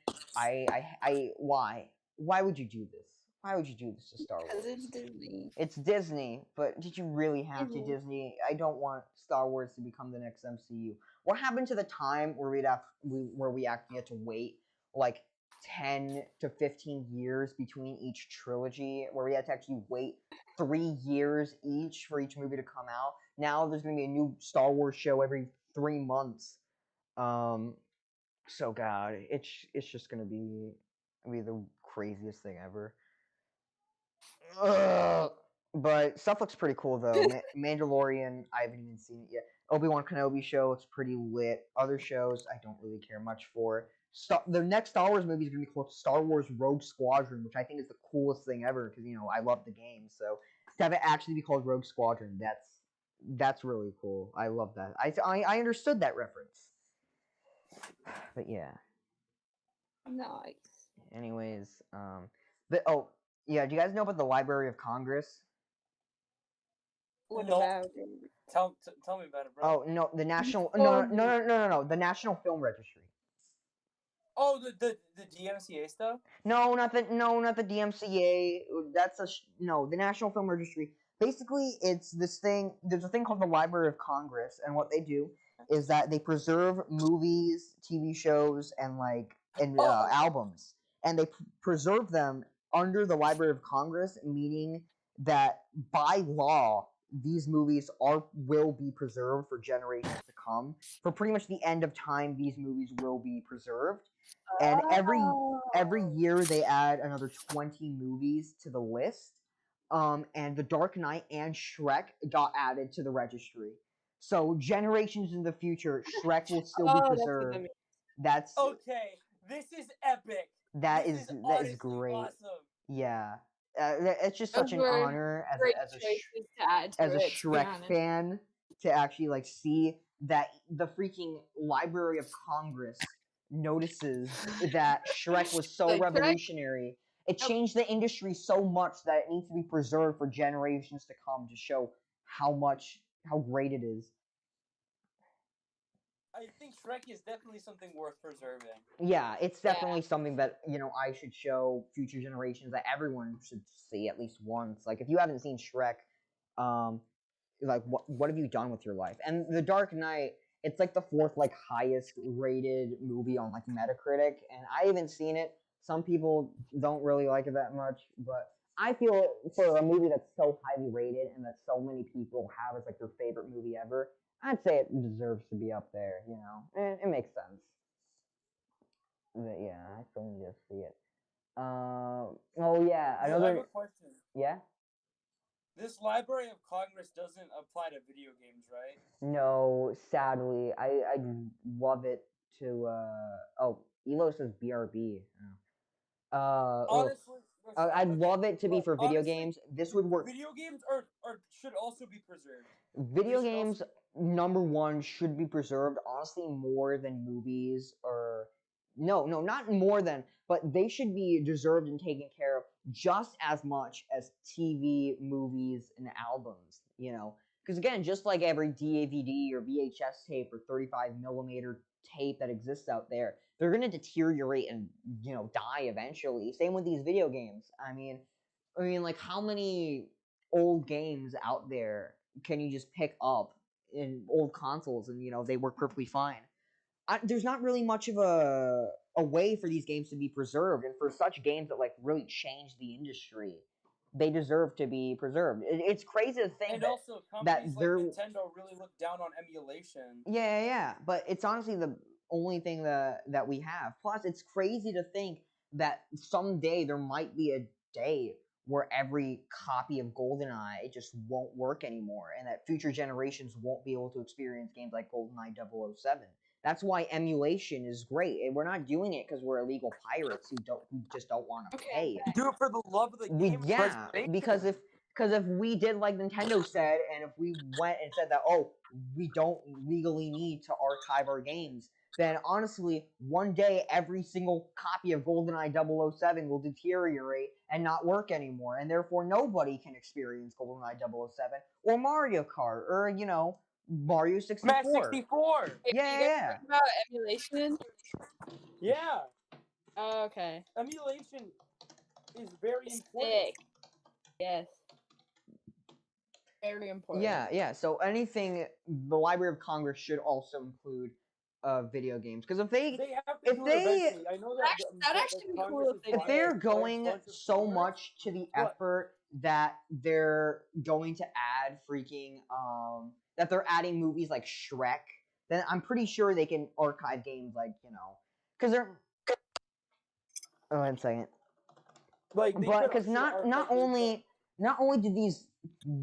why would you do this? Why would you do this to Star Wars? Because it's Disney. It's Disney, but did you really have to, Disney? I don't want Star Wars to become the next MCU. What happened to the time where we actually had to wait like 10 to 15 years between each trilogy, where we had to actually wait 3 years each for each movie to come out? Now there's going to be a new Star Wars show every 3 months. So God, it's just going to be the craziest thing ever. But stuff looks pretty cool though. Mandalorian, I haven't even seen it yet. Obi-Wan Kenobi show looks pretty lit. Other shows I don't really care much for. The next Star Wars movie is gonna be called Star Wars Rogue Squadron, which I think is the coolest thing ever because I love the game. So to have it actually be called Rogue Squadron, that's really cool. I love that. I understood that reference. But yeah. Nice. Anyways, yeah, do you guys know about the Library of Congress? What about it? Tell me about it, bro. Oh no, the national no, the National Film Registry. Oh, the DMCA stuff? No, not the DMCA. That's the National Film Registry. Basically, it's this thing. There's a thing called the Library of Congress, and what they do is that they preserve movies, TV shows, and albums, and they preserve them under the Library of Congress, meaning that by law these movies will be preserved for generations to come. For pretty much the end of time, these movies will be preserved, and every year they add another 20 movies to the list. And The Dark Knight and Shrek got added to the registry. So generations in the future, Shrek will still be Oh, that's what that preserved. means. That's Okay, this is epic. that This is honestly great. awesome. Yeah, it's just Those such an were honor great choices to add to as a it, to be Shrek honest. fan to actually like see that the freaking Library of Congress notices that Shrek was so Like, Shrek- revolutionary. It Nope. changed the industry so much that it needs to be preserved for generations to come to show how great it is. I think Shrek is definitely something worth preserving. Yeah, it's Yeah. definitely something that I should show future generations, that everyone should see at least once. Like if you haven't seen Shrek, like what have you done with your life? And The Dark Knight, it's like the fourth like highest rated movie on like Metacritic, and I haven't seen it. Some people don't really like it that much, but I feel for a movie that's so highly rated and that so many people have as like their favorite movie ever, I'd say it deserves to be up there. It makes sense. But yeah, I still need to see it. Oh yeah, I have another a question. yeah. This Library of Congress doesn't apply to video games, right? No, sadly, I'd love it to. Oh, Elo says BRB. Honestly, I'd love it to be but for video honestly, games. This would work. Video games are should also be preserved. Video should games, number one, should be preserved. Honestly, more than movies or no, not more than, but they should be deserved and taken care of just as much as TV, movies, and albums. Because again, just like every DVD or VHS tape or 35 millimeter tape that exists out there, they're gonna deteriorate and die eventually. Same with these video games. I mean, like how many old games out there can you just pick up in old consoles and they work perfectly fine? There's not really much of a way for these games to be preserved, and for such games that like really change the industry, they deserve to be preserved. It's crazy to think And that also, companies like they're Nintendo really look down on emulation. yeah, but it's honestly the only thing that we have. Plus, it's crazy to think that someday there might be a day where every copy of GoldenEye just won't work anymore, and that future generations won't be able to experience games like GoldenEye 007. That's why emulation is great, and we're not doing it because we're illegal pirates who just don't want to pay. Do it for the love of the game. Yeah, because if we did like Nintendo said, and if we went and said that, oh, we don't legally need to archive our games, then honestly, one day every single copy of GoldenEye 007 will deteriorate and not work anymore, and therefore nobody can experience GoldenEye 007 or Mario Kart or Mario 64. Max 64. Yeah. About emulation. Yeah. Oh, okay. Emulation is very important. Sick. Yes. Very important. Yeah. So anything, the Library of Congress should also include video games, because if they have to do it eventually. I know that That'd actually be cool if they're going so much to the effort that they're going to add freaking that they're adding movies like Shrek, then I'm pretty sure they can archive games like because they're. Oh, 1 second. But because not only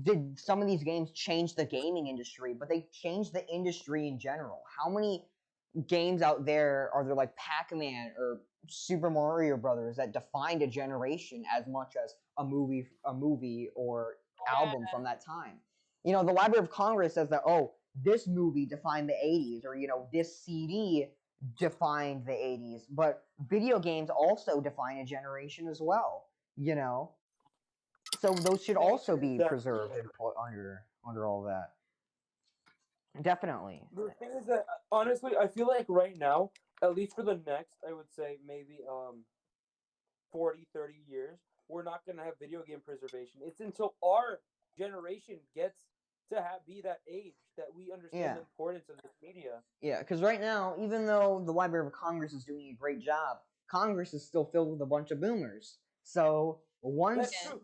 did some of these games change the gaming industry, but they changed the industry in general. How many games out there are there like Pac-Man or Super Mario Brothers that defined a generation as much as a movie or album from that time? The Library of Congress says that, oh, this movie defined the 80s, or this CD defined the 80s, but video games also define a generation as well, so those should also be preserved and put under all that. Definitely. The thing is that honestly, I feel like right now, at least for the next, I would say maybe 40, 30 years, we're not going to have video game preservation. It's until our generation gets to be that age that we understand the importance of this media. Yeah, because right now, even though the Library of Congress is doing a great job, Congress is still filled with a bunch of boomers. So once that's true.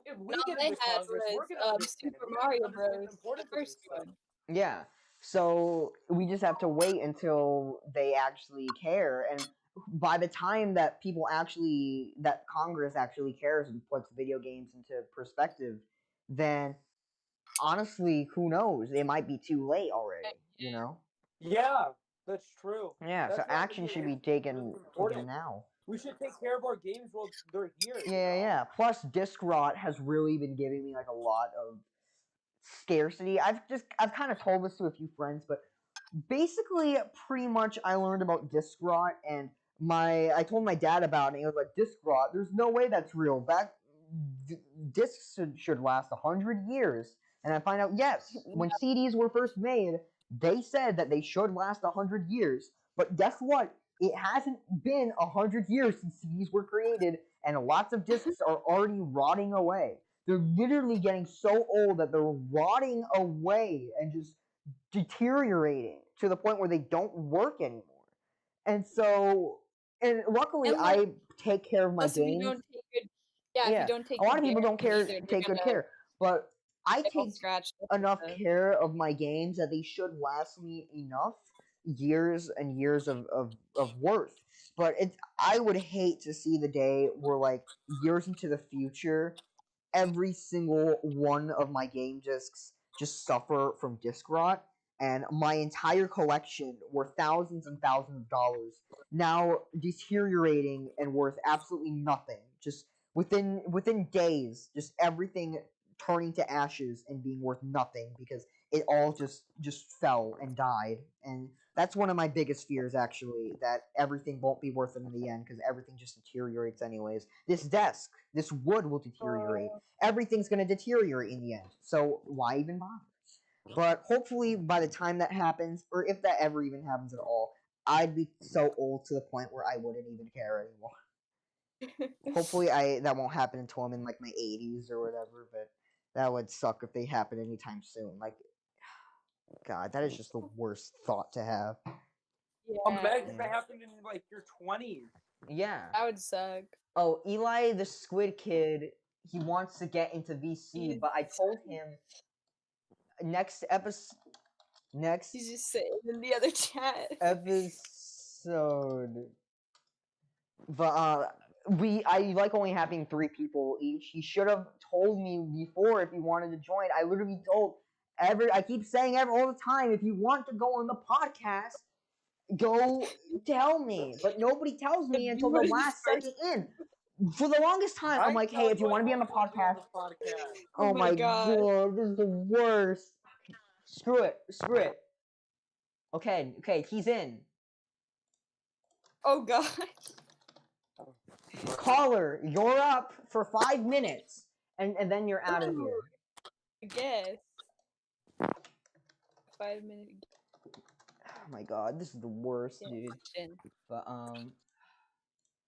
If we all get they into had Congress, we're was gonna understand Super it. We're Mario gonna understand Bros. the importance The of this first stuff. one. Yeah, so we just have to wait until they actually care, and by the time that Congress actually cares and puts video games into perspective, then honestly, who knows? It might be too late already. You know? Yeah, that's true. Yeah. So That's why action video should be games are taken really important. now. We should take care of our games while they're here. Yeah, yeah. Plus, disc rot has really been giving me like a lot of scarcity. I've kind of told this to a few friends, but basically, pretty much, I learned about disc rot, and I told my dad about it. And he was like, "Disc rot? There's no way that's real. Discs should last 100 years." And I find out, yes, when CDs were first made, they said that they should last 100 years. But guess what? It hasn't been 100 years since CDs were created, and lots of discs are already rotting away. They're literally getting so old that they're rotting away and just deteriorating to the point where they don't work anymore. And so, and luckily, And, like, I take care of my Plus, if you games. don't take good, if you don't take a lot good of people care don't care either, they're take good gonna care, but I get all take scratched up enough and stuff. care of my games that they should last me enough years and years of worth. But I would hate to see the day where, like, years into the future, every single one of my game discs just suffer from disc rot, and my entire collection, worth thousands and thousands of dollars, now deteriorating and worth absolutely nothing. Just within days, just everything turning to ashes and being worth nothing because it all just fell and died. And that's one of my biggest fears, actually, that everything won't be worth it in the end because everything just deteriorates anyways. This desk, this wood will deteriorate. Everything's going to deteriorate in the end. So why even bother? But hopefully, by the time that happens, or if that ever even happens at all, I'd be so old to the point where I wouldn't even care anymore. Hopefully, that won't happen until I'm in like my 80s or whatever. But that would suck if they happen anytime soon. Like, God, that is just the worst thought to have. Imagine if it happened in like your 20s. Yeah. That would suck. Oh, Eli the Squid Kid, he wants to get into VC, but I told him next episode. He's just sitting in the other chat. Episode. But I like only having 3 people each. He should have told me before if he wanted to join. I literally told I keep saying all the time, if you want to go on the podcast, go tell me. But nobody tells me until the last second in. For the longest time, I'm like, hey, if you want to be on the podcast. Oh my god, this is the worst. Screw it. Okay, he's in. Oh god. Caller, you're up for 5 minutes, and then you're out of here. I guess. 5 minutes. Oh my god, this is the worst, dude. But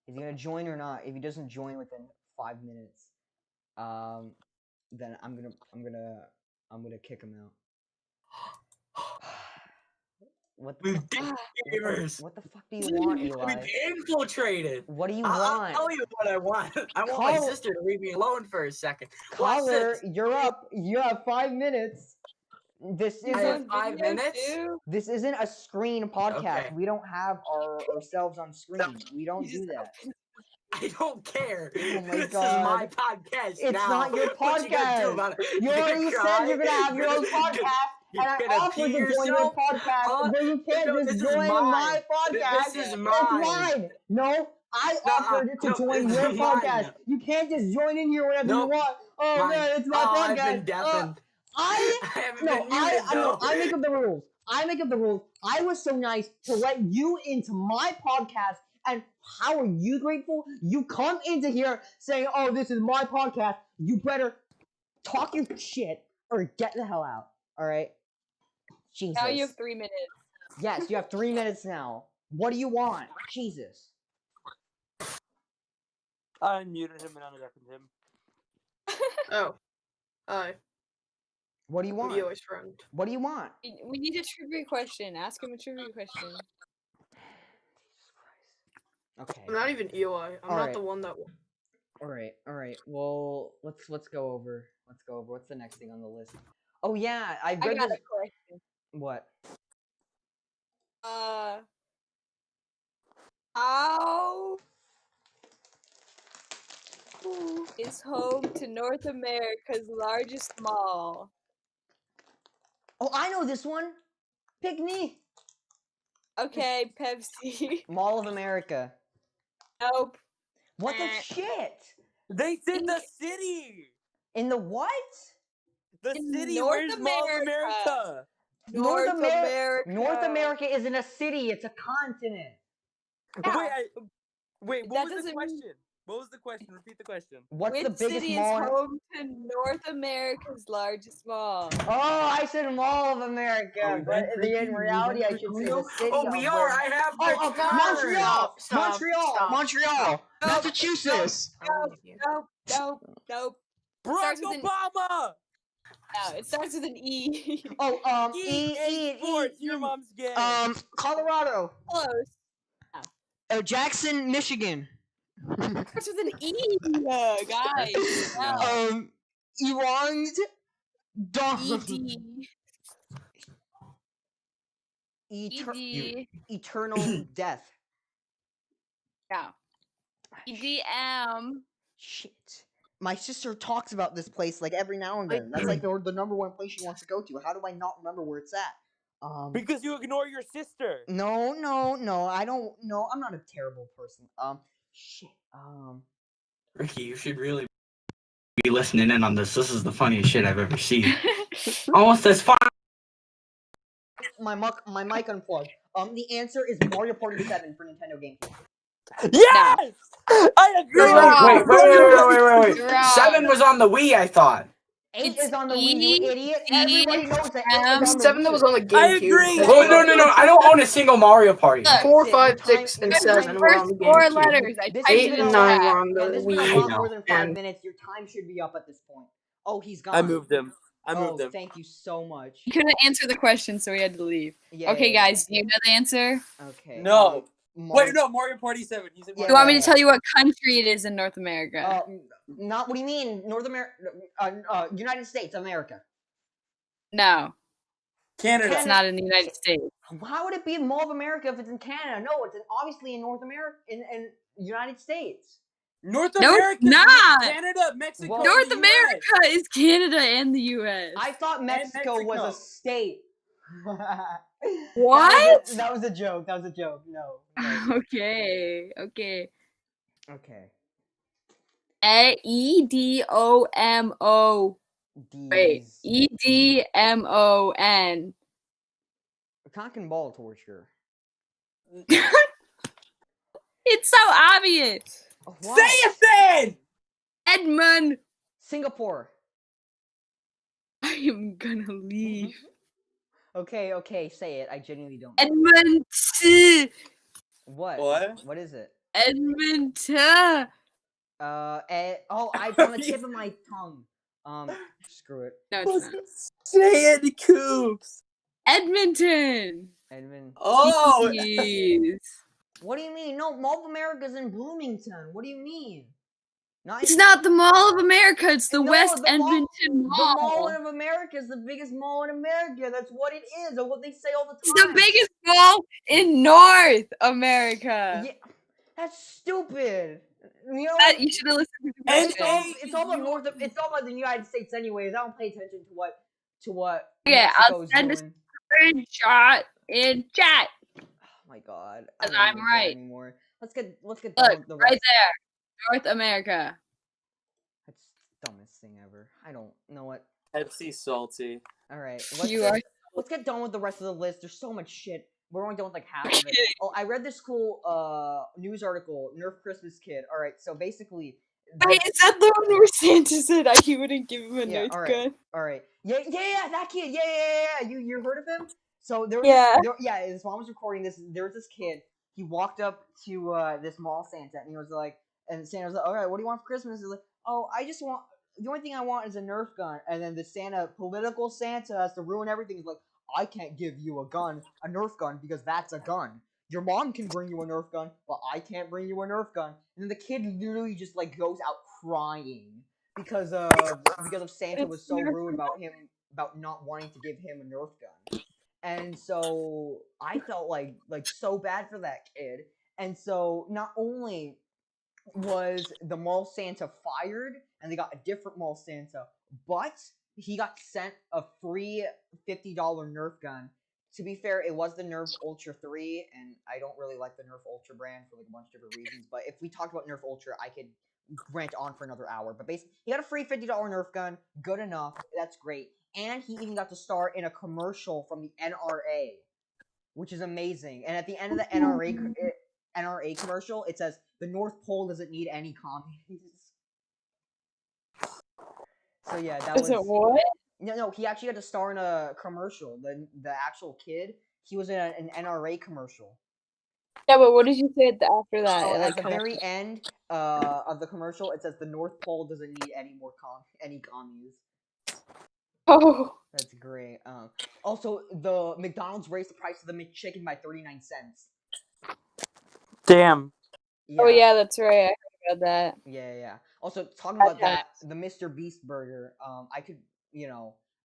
is he gonna join or not? If he doesn't join within 5 minutes, then I'm gonna kick him out. What the fuck do you want, Eli? We've infiltrated. What do you I'll want? tell you what I want. I want my sister to leave me alone for a second. Caller, you're up. You have 5 minutes. This isn't 5 minutes. This isn't a screen podcast. Okay. We don't have ourselves on screen. We don't do that. I don't care. Oh my this god. is my podcast. It's now. not your What you gonna do podcast. about it? You already said you're gonna have your own podcast. And I offered to join your podcast, but you can't just join my podcast. This is It's mine. mine. No, I offered to join your podcast. Mine. You can't just join in here whenever you want. Oh Mine. man, it's my podcast. I've been deafened. I make up the rules. I make up the rules. I was so nice to let you into my podcast, and how are you grateful? You come into here saying, "Oh, this is my podcast." You better talk your shit or get the hell out. All right. Jesus. Now you have 3 minutes. Yes, you have 3 minutes now. What do you want? Jesus. I unmuted him and undeafened him. Oh. Hi. What do you want? Eli's friend. What do you want? We need a trivia question. Ask him a trivia question. Okay. I'm not even Eli. I'm not the one that. All right. Well, let's go over. What's the next thing on the list? Oh yeah, I got this. a question. What? How is home to North America's largest mall? Oh, I know this one. Pick me. Okay, Pepsi. Mall of America. Nope. What the shit? They said the Think- city. In the what? The In city. North Where's Mall of America. America? North America. North America isn't a city, it's a continent. Yeah. Wait, That what was the doesn't mean- question? What was the question? Repeat the question. What's Which the biggest city mall? is home to North America's largest mall? Oh, I said Mall of America, Are we but done in drinking? Are we reality, I done should drinking? say the city. Oh, we are. I have the time. Montreal, Stop, Montreal, stop, Montreal, No, Massachusetts. Nope. Barack Starts with an- Obama. No, it starts with an E. Oh, EA Sports. Your mom's gay. Colorado, Close. Jackson, Michigan. Starts with an E, guys. Wow. Elonged, ED. ED. Eternal death. Yeah. EDM. Shit. My sister talks about this place like every now and then. That's like the number one place she wants to go to. How do I not remember where it's at? Because you ignore your sister. No. I don't. No, I'm not a terrible person. Shit. Ricky, you should really be listening in on this. This is the funniest shit I've ever seen. Almost as fun. My mic unplugged. The answer is Mario Party 7 for Nintendo GameCube. Yes, I agree. Wait. You're wrong. 7 was on the Wii, I thought. 8 It's is on the Wii, you idiot. Everybody knows that 8 M, is on the 7 that Wii. was on the GameCube. I agree. Oh, no. I don't own a single Mario Party. Look, 4, Sit, 5, time- 6, and time- 7 were on First the 4 GameCube. letters. I This typed has 8 it been and a in 9 chat. were on the Yeah, this has been a Wii. lot know. more than 5 And- minutes. Your time should be up at this point. Oh, he's gone. I moved him. Oh, thank you so much. He couldn't answer the question, so we had to leave. Yeah, Okay, yeah, guys, do you know the answer? yeah. Okay. No. Mario- Wait, no, Mario Party 7. He said Yeah. Do you want me to tell you what country it is in North America? Not. What do you mean, North America? United States, America. No, Canada. it's not in the United States. How would it be Mall of America if it's in Canada? No, it's obviously in North America, in United States. North No, it's America. not. Canada, Mexico. Well, North the US. America is Canada and the U.S. I thought Mexico was a Mexico. state. What? That was a joke. That was a joke. No. Okay. Okay. EDOMO. Wait, EDMON. Cock and ball torture. It's so obvious. Why? Say it then. Edmund. Singapore. I am gonna leave. Okay, say it. I genuinely don't. Edmund. What? What? What is it? Edmonton. It's on the tip of my tongue. Screw it. No, it's not. Say it, Coops. Edmonton. Edmund. Oh. Jeez. What do you mean? No, Mall of America's in Bloomington. What do you mean? It's not the Mall of America. It's the No, West the mall- Edmonton The Mall. Mall of America is the biggest mall in America. That's what it is, or what they say all the It's time. the biggest mall in North America. Yeah, that's stupid. You know, You should have listened to the And question. it's all about It's all about the United States, anyways. I don't pay attention to what. Yeah, I'll Mexico's send a doing. Screenshot in chat. Oh my god. I 'Cause don't I'm even care right. anymore. Let's get done Look, with the right rest. there. North America. That's the dumbest thing ever. I don't know what. Pepsi salty. All right. Let's get done with the rest of the list. There's so much shit. We're only done with like half of it. Oh, I read this cool news article, Nerf Christmas Kid. All right, so basically. Wait, is that the one where Santa said he wouldn't give him a Yeah, Nerf alright. gun? All right. Yeah, that kid. Yeah. You heard of him? So there was his mom was recording this. There was this kid. He walked up to this mall Santa, and he was like, and Santa was like, "All right, what do you want for Christmas?" He's like, "Oh, I just want the only thing I want is a Nerf gun." And then the political Santa, has to ruin everything. He's like, "I can't give you a Nerf gun, because that's a gun. Your mom can bring you a Nerf gun, but I can't bring you a Nerf gun." And then the kid literally just like goes out crying because of Santa was so rude about not wanting to give him a Nerf gun. And so I felt like so bad for that kid. And so not only was the mall Santa fired and they got a different mall Santa, but he got sent a free $50 Nerf gun. To be fair, it was the Nerf Ultra 3, and I don't really like the Nerf Ultra brand for like a bunch of different reasons. But if we talked about Nerf Ultra, I could rant on for another hour. But basically, he got a free $50 Nerf gun. Good enough. That's great. And he even got to star in a commercial from the NRA, which is amazing. And at the end of the NRA commercial, it says, "The North Pole doesn't need any commies." So yeah, that was... what? No, he actually had to star in a commercial. The actual kid, he was in an NRA commercial. Yeah, but what did you say after that? Oh, Like, at the very end of the commercial, it says the North Pole doesn't need any more commies. Oh. That's great. Also, the McDonald's raised the price of the McChicken by 39 cents. Damn. Yeah. Oh yeah, that's right. I heard about that. Yeah. Also, talking about that, the Mr. Beast burger. I could,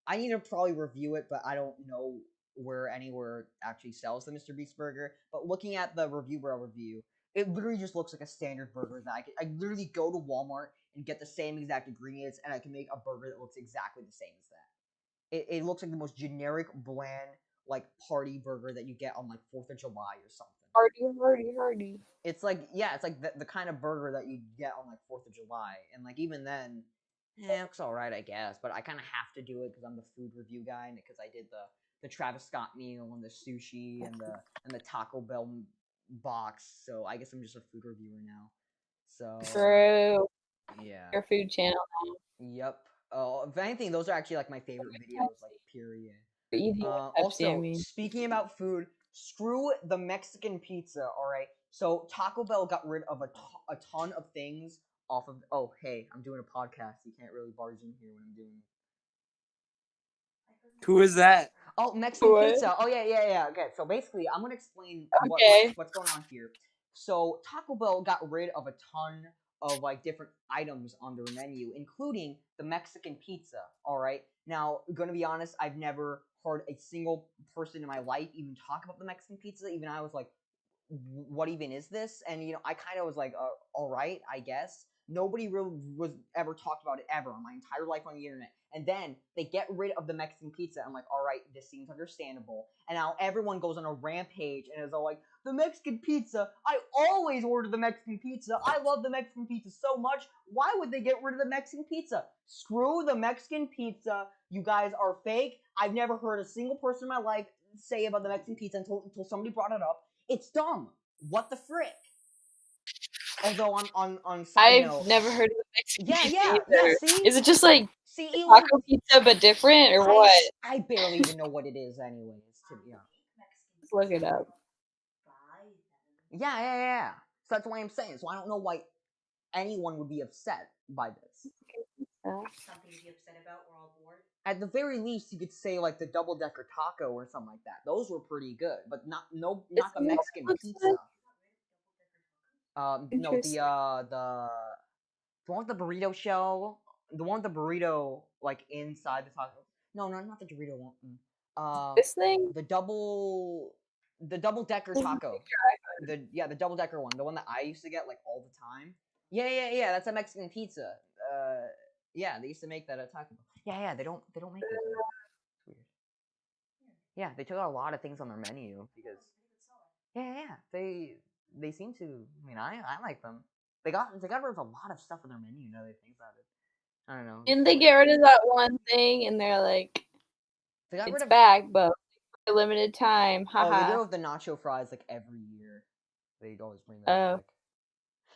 I need to probably review it, but I don't know where anywhere actually sells the Mr. Beast burger. But looking at the review, it literally just looks like a standard burger that I literally go to Walmart and get the same exact ingredients, and I can make a burger that looks exactly the same as that. It looks like the most generic, bland, like party burger that you get on like 4th of July or something. Hardy. It's like, it's like the kind of burger that you get on like 4th of July, and like even then, it looks alright, I guess. But I kind of have to do it because I'm the food review guy, and because I did the Travis Scott meal and the sushi and the Taco Bell box. So I guess I'm just a food reviewer now. So True. Yeah. Your food channel. Yep. If anything, those are actually like my favorite videos. Like period. Also, speaking about food. Screw the Mexican pizza, alright? So, Taco Bell got rid of a ton of things off of... Oh, hey, I'm doing a podcast. You can't really barge in here when I'm doing it. Who is that? Oh, Mexican pizza. Oh, yeah. Okay, so basically, I'm going to explain what's going on here. So, Taco Bell got rid of a ton of, like, different items on their menu, including the Mexican pizza, alright? Now, gonna be honest, I've never heard a single person in my life even talk about the Mexican pizza. Even I was like, what even is this? And, I kind of was like, alright, I guess. Nobody really was ever talked about it ever on my entire life on the internet. And then they get rid of the Mexican pizza. I'm like, alright, this seems understandable. And now everyone goes on a rampage and is all like, the Mexican pizza, I always order the Mexican pizza. I love the Mexican pizza so much. Why would they get rid of the Mexican pizza? Screw the Mexican pizza. You guys are fake. I've never heard a single person in my life say about the Mexican pizza until somebody brought it up. It's dumb. What the frick? Although on side note, I've never heard of the Mexican pizza. Yeah. See, is it just like taco pizza but different, or what? I barely even know what it is, anyways. To be honest, let's look it up. Yeah. So that's why I'm saying. So I don't know why anyone would be upset by this. Something to be upset about. We're all bored. At the very least, you could say like the double-decker taco or something like that. Those were pretty good, but not the Mexican pizza. No, the one with the burrito shell, the one with the burrito like inside the taco. No, not the Dorito one. This thing, the double-decker taco. The double-decker one, the one that I used to get like all the time. Yeah. That's a Mexican pizza. Yeah, they used to make that at Taco Bell. Yeah, they don't make it. It's weird. Yeah, they took out a lot of things on their menu because. Yeah. They seem to. I mean, I like them. They got rid of a lot of stuff on their menu. Now that I think about it, I don't know. Didn't they get rid of that one thing? And they're like, it's back, but for a limited time. Oh, they go with the nacho fries like every year. They always bring that back.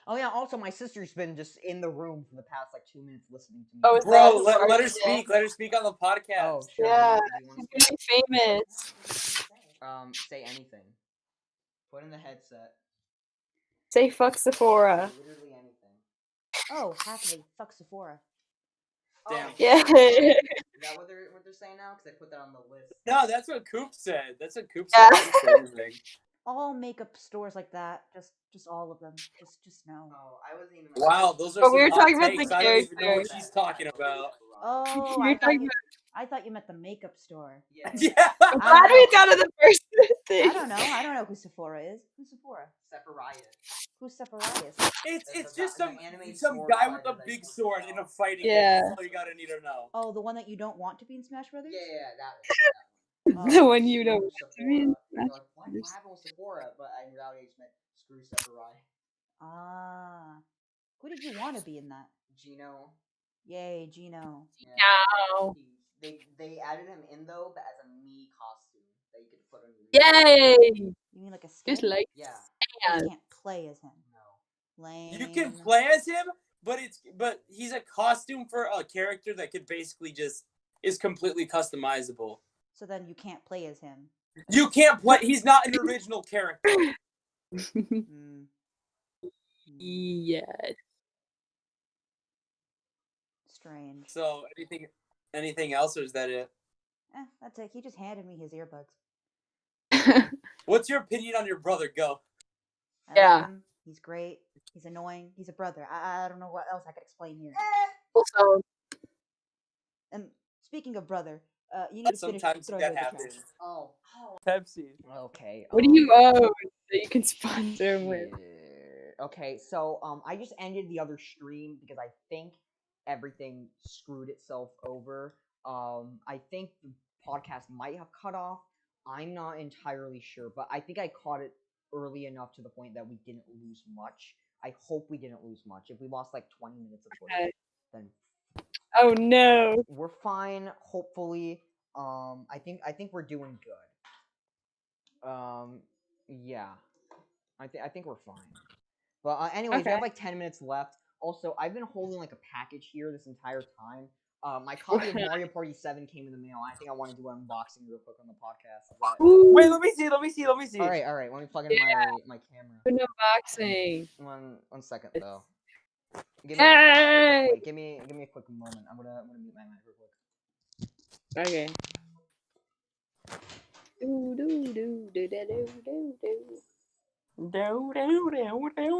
Oh yeah. Also, my sister's been just in the room for the past like 2 minutes listening to me. Oh, bro, let her speak. Let her speak on the podcast. Oh, sure. Yeah, she's gonna be famous. Say anything. Put in the headset. Say fuck Sephora. Literally anything. Oh, happily fuck Sephora. Damn. Yeah. Is that what they're saying now? Because I put that on the list. No, that's what Coop said. That's what Coop said. All makeup stores like that. Just all of them. Just no. Oh, I wasn't even. Wow, those are. But we were talking about takes. the I don't even know characters. what she's talking about. Oh, I thought you meant the makeup store. Yeah. Yeah. I'm glad we thought of the first thing. I don't know. I don't know who Sephora is. Who's Sephora? Sephiriah. Who's Sephirias? It's The just the some anime some sword guy with fighter a that big you sword know. in a fighting Yeah. game. That's all you gotta need to know. Oh, the one that you don't want to be in Smash Brothers? Yeah, that one. The Oh. one you don't Screw want to be in Sephora. Smash You're like, what happened with Sephora? But in reality, I just meant screw Sephiriah. Ah. Who did you want to be in that? Gino. Yay, Gino. Yeah. No. They added him in though, but as a me costume that you could put on your. Yay! You mean like a skin? Just like Yeah. But sand. you can't play as him. No. Lame. You can play as him, but he's a costume for a character that could basically just is completely customizable. So then you can't play as him. You can't play. He's not an original character. Mm. Yes. Strange. So anything else, or is that it? That's it. He just handed me his earbuds. What's your opinion on your brother? Go. I Yeah. love him. He's great. He's annoying. He's a brother. I don't know what else I could explain here. Also, And speaking of brother, you need to finish Sometimes throwing that away the happens. trash. Oh. Pepsi. Okay. what do you own that you can sponsor him with? shit. Okay, so I just ended the other stream because I think everything screwed itself over. I think the podcast might have cut off. I'm not entirely sure, but I think I caught it early enough to the point that we didn't lose much. I hope we didn't lose much. If we lost like 20 minutes of footage, Okay. then Oh no. we're fine. Hopefully, I think we're doing good. Yeah, I think we're fine. But anyways, we have Okay. like 10 minutes left. Also, I've been holding like a package here this entire time. My copy of Mario Party 7 came in the mail. I think I want to do an unboxing real quick on the podcast. Ooh, Wait, let me see. All right. Let me plug in my camera. an unboxing. One second though. Hey! Give me a quick moment. I'm gonna mute my mic real quick. Okay. Do do do do do do do do. No, no, no, no, no,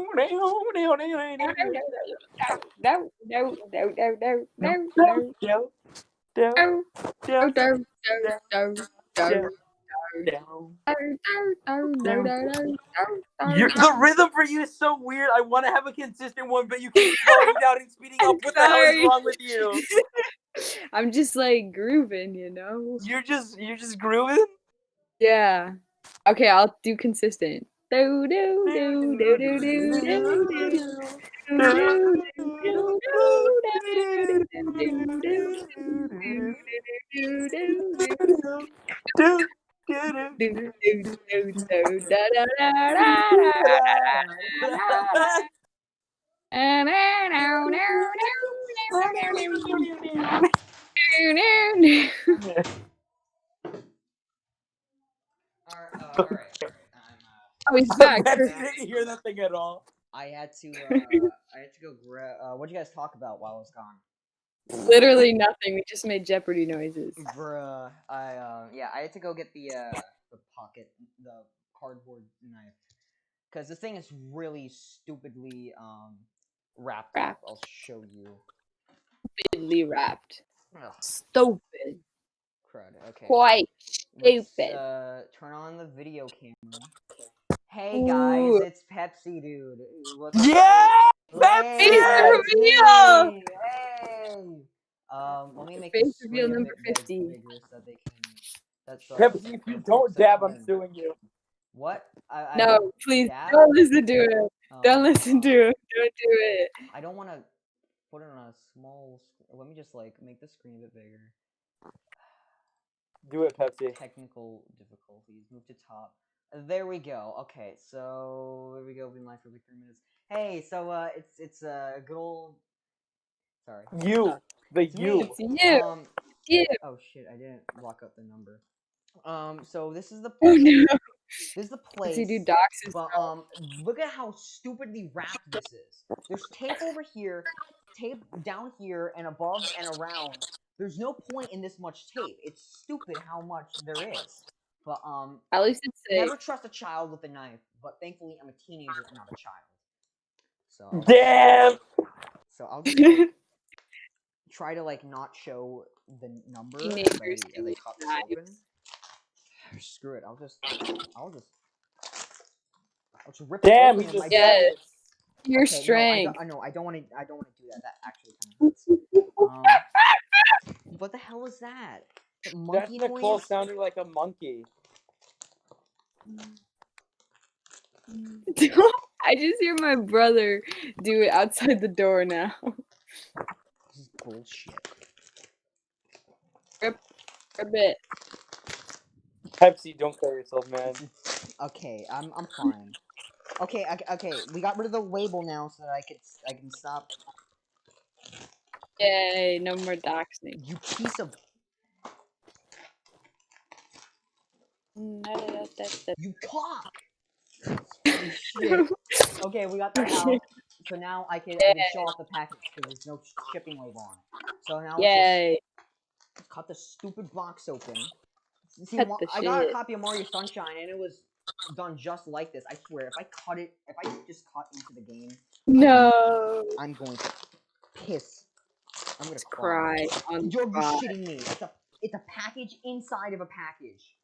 The rhythm for you is so weird. I want to have a consistent one, but you keep slowing down and speeding up. What the hell is wrong with you? I'm just like grooving, you know? You're just grooving. Yeah. Okay, I'll do consistent. Do do do do do do do All right. Oh, he's back. I didn't hear that thing at all. I had to go grab. What'd you guys talk about while I was gone? Literally nothing. We just made Jeopardy noises. Bruh, I had to go get the cardboard knife, because this thing is really stupidly wrapped up. I'll show you. Stupidly wrapped. Ugh, Stupid. crud. Okay. Quite Let's, stupid. turn on the video camera. Hey guys, Ooh. it's Pepsi Dude. Yeah, Pepsi! Face reveal! Hey! Let me make Face the reveal screen a number bit 50. bigger so that they can. That's Pepsi, if you don't dab, I'm suing you. What? I No, don't please dab? don't listen to it. Oh, Don't listen to God. it. Don't do it. I don't want to put it on a small. Let me just like make the screen a bit bigger. Do it, Pepsi. Technical difficulties. Move to top. There we go. Okay, so there we go. We've been live for like 3 minutes. Hey, so it's a good old. Sorry. You, the It's you. me. It's you. You. Oh shit! I didn't lock up the number. So this is the Oh no. this is the place. Does he do docs? But look at how stupidly wrapped this is. There's tape over here, tape down here, and above and around. There's no point in this much tape. It's stupid how much there is. But At least it's safe. never trust a child with a knife. But thankfully, I'm a teenager and not a child. So Damn. So I'll just like, try to like not show the number as Teenagers I cut this open. Screw it. I'll just rip Damn, it he open with just my said Yes. it. Your Okay, strength. no, I don't want to do that. That actually kind of hurts. What the hell is that? The That's monkey Nicole noise? sounded like a monkey. I just hear my brother do it outside the door now. This is bullshit. A bit. Pepsi, don't kill yourself, man. Okay, I'm fine. Okay, we got rid of the label now so that I can stop. Yay, no more doxing. You piece of you cock. Holy shit. Okay, we got that out. So now I can show off the package because there's no shipping label on it. So now let's Yay. just cut the stupid box open. See, Cut the I got a shit. copy of Mario Sunshine and it was done just like this. I swear, if I just cut into the game, No. I'm going to piss. I'm gonna Cry on the You're spot. shitting me. It's a package inside of a package.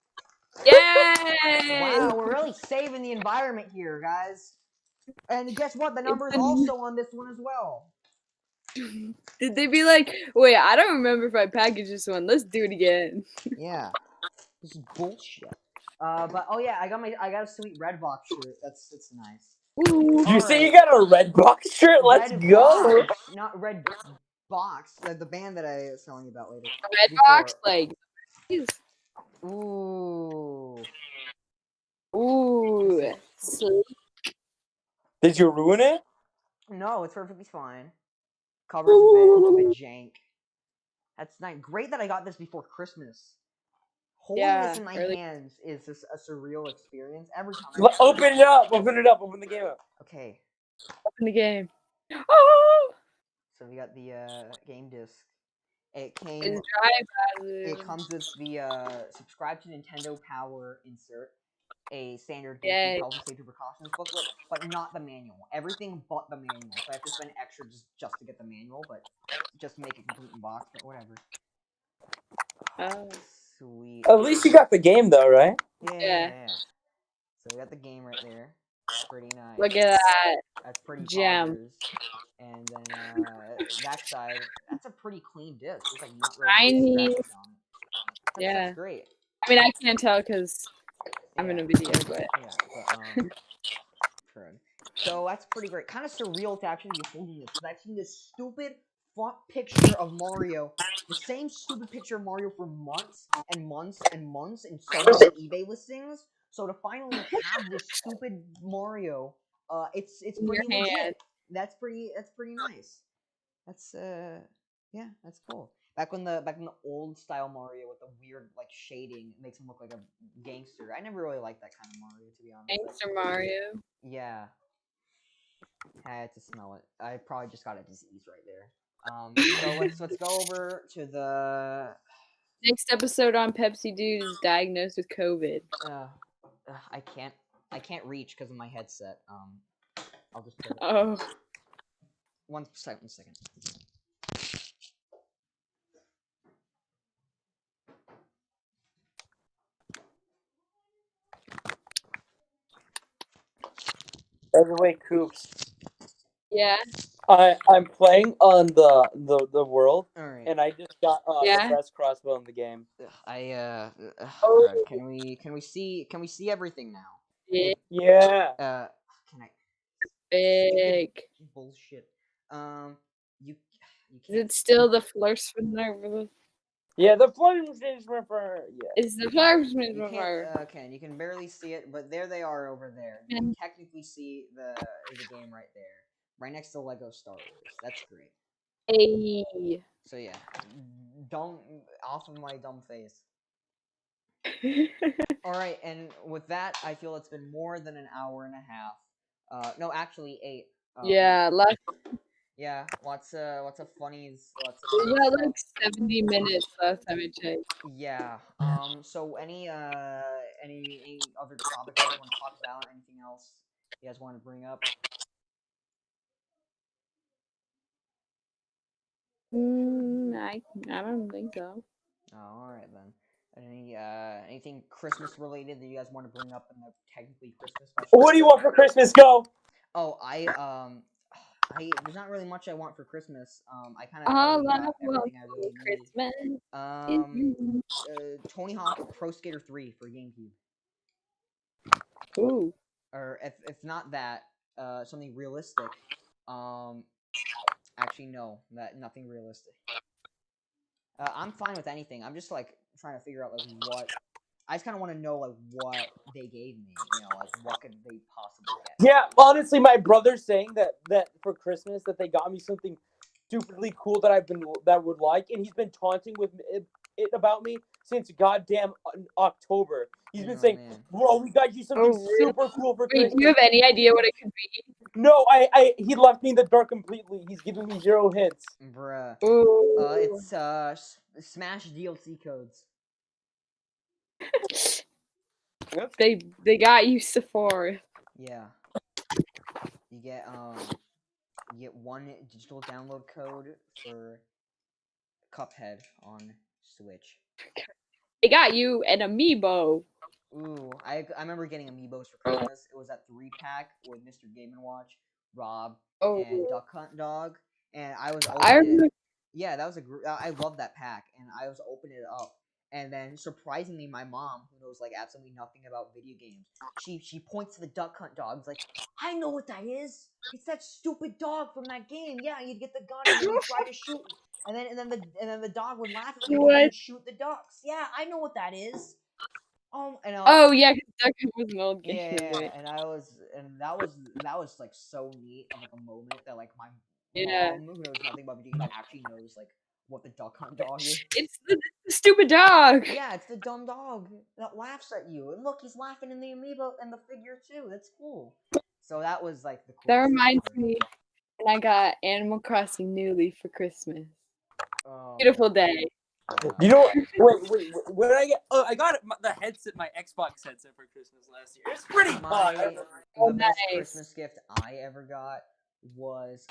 Yay! Wow, we're really saving the environment here, guys. And guess what? The number is also on this one as well. Did they be like, wait, I don't remember if I packaged this one. Let's do it again. Yeah. This is bullshit. But oh yeah, I got a sweet Redbox shirt. That's nice. Ooh. Did you say you got a red box shirt? Let's Red go. Box, not Red Box. The band that I was telling you about later. Red box, like. Ooh. Ooh. Did you ruin it? No, it's perfectly fine. Cover's a bit jank. That's nice. Great that I got this before Christmas. Holding this in my hands is just a surreal experience every time. Open it up. Open it up. Open the game up. Okay. Open the game. Oh! So we got the game disc. It came. It's dry, it comes with the subscribe to Nintendo Power insert, a standard Yay. health and safety precautions booklet, but not the manual. Everything but the manual. So I have to spend extra just to get the manual, but just to make a complete box. But whatever. Oh. Sweet. At least you got the game, though, right? Yeah. So we got the game right there. Pretty nice. Look at that. That's pretty Gem. poggers. And then that side, that's a pretty clean disc. There's like not really Tiny. scratches on it. That's great. I mean, I can't tell because I'm in a video, but. Yeah, so that's pretty great. Kind of surreal to actually be holding this, because I've seen this stupid font picture of Mario, the same stupid picture of Mario for months and months and months in so many eBay listings. So to finally have this stupid Mario, it's pretty legit. That's pretty nice. That's yeah, that's cool. Back when the old style Mario with the weird like shading makes him look like a gangster. I never really liked that kind of Mario, to be honest. Gangster Mario. Yeah. I had to smell it. I probably just got a disease right there. So let's go over to the next episode on Pepsi Dude is diagnosed with COVID. I can't reach because of my headset. I'll just put it. Oh. One second. By the way, Coops. Yeah. I'm playing on the world, and I just got the best crossbow in the game. Can we see everything now? Yeah. Can I? Big. Bullshit. You Is it still the Flurfsman? Yeah, the Flurfsman for It's the Flurfsman for. Okay, you can barely see it, but there they are over there. You can technically see the game right there, right next to Lego Star Wars. That's great. Hey. So yeah, don't off of my dumb face. All right, and with that, I feel it's been more than an hour and a half. No, actually 8. Yeah, yeah, lots of funnies. We got like 70 minutes last time I checked. Yeah. So any other topics you guys want to talk about? Anything else you guys want to bring up? I don't think so. Oh, all right then. Anything Christmas related that you guys want to bring up in the technically Christmas special? What do you want for Christmas? Go. Oh, there's not really much I want for Christmas. I kind of All already I got want everything I really for needed. Christmas is you. Tony Hawk Pro Skater 3 for GameCube. Ooh. Or if not that, something realistic. Actually no, nothing realistic. I'm fine with anything. I'm just like trying to figure out like what. I just kind of want to know like what they gave me. You know, like what could they possibly get? Yeah, honestly, my brother's saying that for Christmas that they got me something stupidly cool that would like, and he's been taunting with it about me since goddamn October. He's been saying, Man. "Bro, we got you something Oh, really? super cool for Wait, Christmas." do you have any idea what it could be? No, he left me in the dark completely. He's giving me 0 hints. Bruh. Ooh. It's Smash DLC codes. They got you Sephora. Yeah. You get 1 digital download code for Cuphead on Switch. They got you an amiibo. Ooh, I remember getting amiibos for Christmas. It was that 3-pack with Mr. Game & Watch, Rob, and Duck Hunt Dog, and I was opening it. Yeah, that was I love that pack, and I was opening it up, and then surprisingly, my mom, who knows like absolutely nothing about video games, she points to the Duck Hunt Dog. It's like, I know what that is. It's that stupid dog from that game. Yeah, you'd get the gun and then you try to shoot, and then the dog would laugh at you and shoot the ducks. Yeah, I know what that is. Oh yeah, Duck Hunt was an old game. Yeah, and that was like so neat of like a moment that like my Yeah. mom, who knows nothing about video games, actually knows like what the Duck Hunt Dog is. It's the stupid dog. Yeah, it's the dumb dog that laughs at you. And look, he's laughing in the amiibo and the figure too. That's cool. So that was like the cool. That reminds me, when I got Animal Crossing New Leaf for Christmas. Beautiful day. You know what? Wait. What did I get? Oh, I got the headset, my Xbox headset for Christmas last year. It's pretty fun. The best Christmas gift I ever got was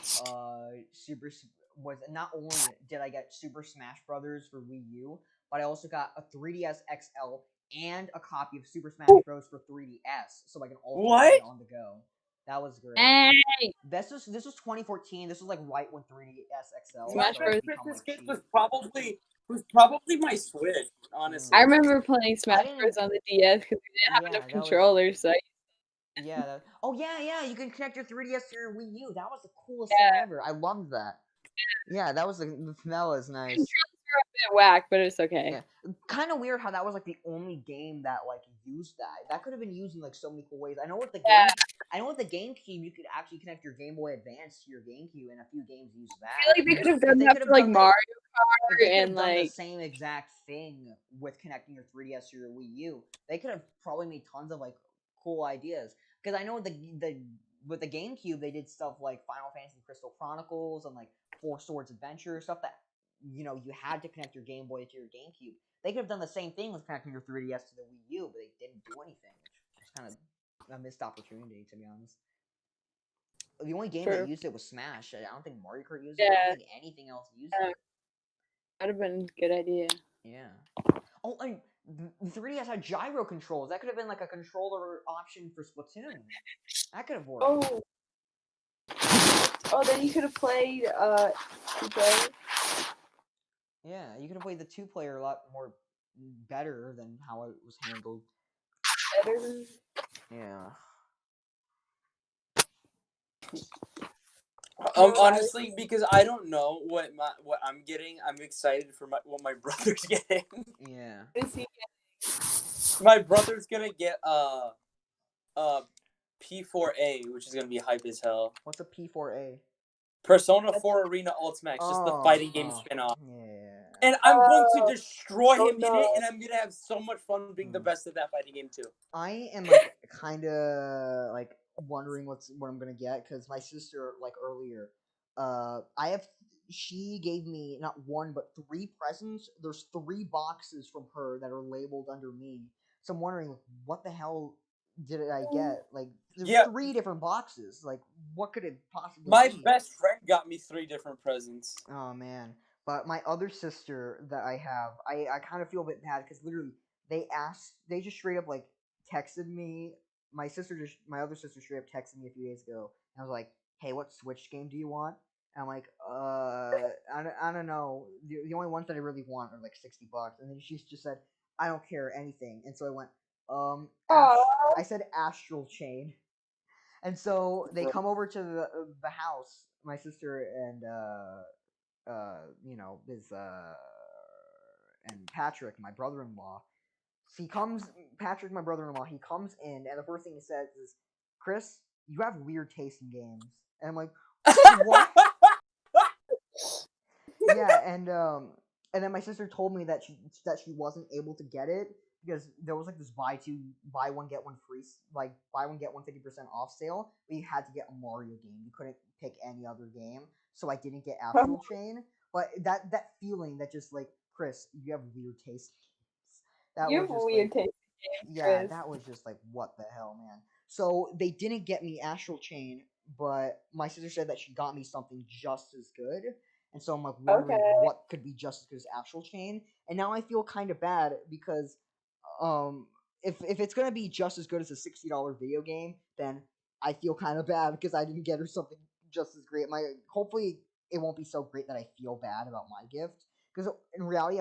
not only did I get Super Smash Brothers for Wii U, but I also got a 3DS XL and a copy of Super Smash Bros for 3DS, so I can also play it on the go. That was great. Hey. This was 2014. This was like right when 3DS XL. Smash Bros. Christmas gift was probably my Switch. Honestly, I remember playing Smash Bros on the DS because we didn't have enough controllers. So yeah. Yeah. You can connect your 3DS to your Wii U. That was the coolest thing ever. I loved that. Yeah, that was nice. Controls were a bit whack, but it's okay. Yeah. Kind of weird how that was like the only game that like used that. That could have been used in like so many cool ways. I know with the GameCube you could actually connect your Game Boy Advance to your GameCube, and a few games use that. I feel like they could have done that for like Mario Kart and like the same exact thing with connecting your 3DS to your Wii U. They could have probably made tons of like cool ideas. Because I know with the GameCube they did stuff like Final Fantasy Crystal Chronicles and like Four Swords Adventure, stuff that you had to connect your Game Boy to your GameCube. They could have done the same thing with connecting your 3DS to the Wii U, but they didn't do anything, which was kind of a missed opportunity, to be honest. The only game that used it was Smash. I don't think Mario Kart used it. I don't think anything else used it. That'd have been a good idea. Yeah. Oh, and the 3DS had gyro controls. That could have been like a controller option for Splatoon. That could have worked. Oh, then you could have played 2-player. Yeah, you could have played the 2-player a lot more better than how it was handled. Better? Yeah. Honestly, because I don't know what I'm getting, I'm excited for what my brother's getting. Yeah. What is he getting? My brother's gonna get P4A, which is gonna be hype as hell. What's a P4A? Persona 4 Arena Ultimax, just the fighting game spin-off. Yeah. And I'm going to destroy him in it, and I'm gonna have so much fun being the best at that fighting game too. I am like kind of like wondering what I'm gonna get, because my sister like earlier, she gave me not 1 but 3 presents. There's 3 boxes from her that are labeled under me, so I'm wondering what the hell did I get? Like, there's 3 different boxes. Like, what could it possibly be? My best friend got me 3 different presents. Oh man, But my other sister that I have, I kind of feel a bit bad because literally they just straight up like texted me. My other sister straight up texted me a few days ago, and I was like, "Hey, what Switch game do you want?" And I'm like, I don't know. The only ones that I really want are like $60, and then she just said, "I don't care anything," and so I went, I said Astral Chain, and so they come over to the house, my sister and is and Patrick, my brother-in-law. He comes, Patrick, my brother-in-law. He comes in, and the first thing he says is, "Chris, you have weird taste in games." And I'm like, "What?" Yeah, and then my sister told me that she wasn't able to get it because there was like this buy one get one free, like buy one get one 50% off sale, but you had to get a Mario game. You couldn't pick any other game, so I didn't get Astral Chain. But that feeling that just like, Chris, you have weird taste. That You was have just weird like, taste in games, yeah, Chris. that was just like, what the hell, man. So they didn't get me Astral Chain, but my sister said that she got me something just as good. And so I'm like wondering Okay. what could be just as good as Astral Chain. And now I feel kind of bad because if it's gonna be just as good as a $60 video game, then I feel kind of bad because I didn't get her something just as great. Hopefully it won't be so great that I feel bad about my gift. Because in reality,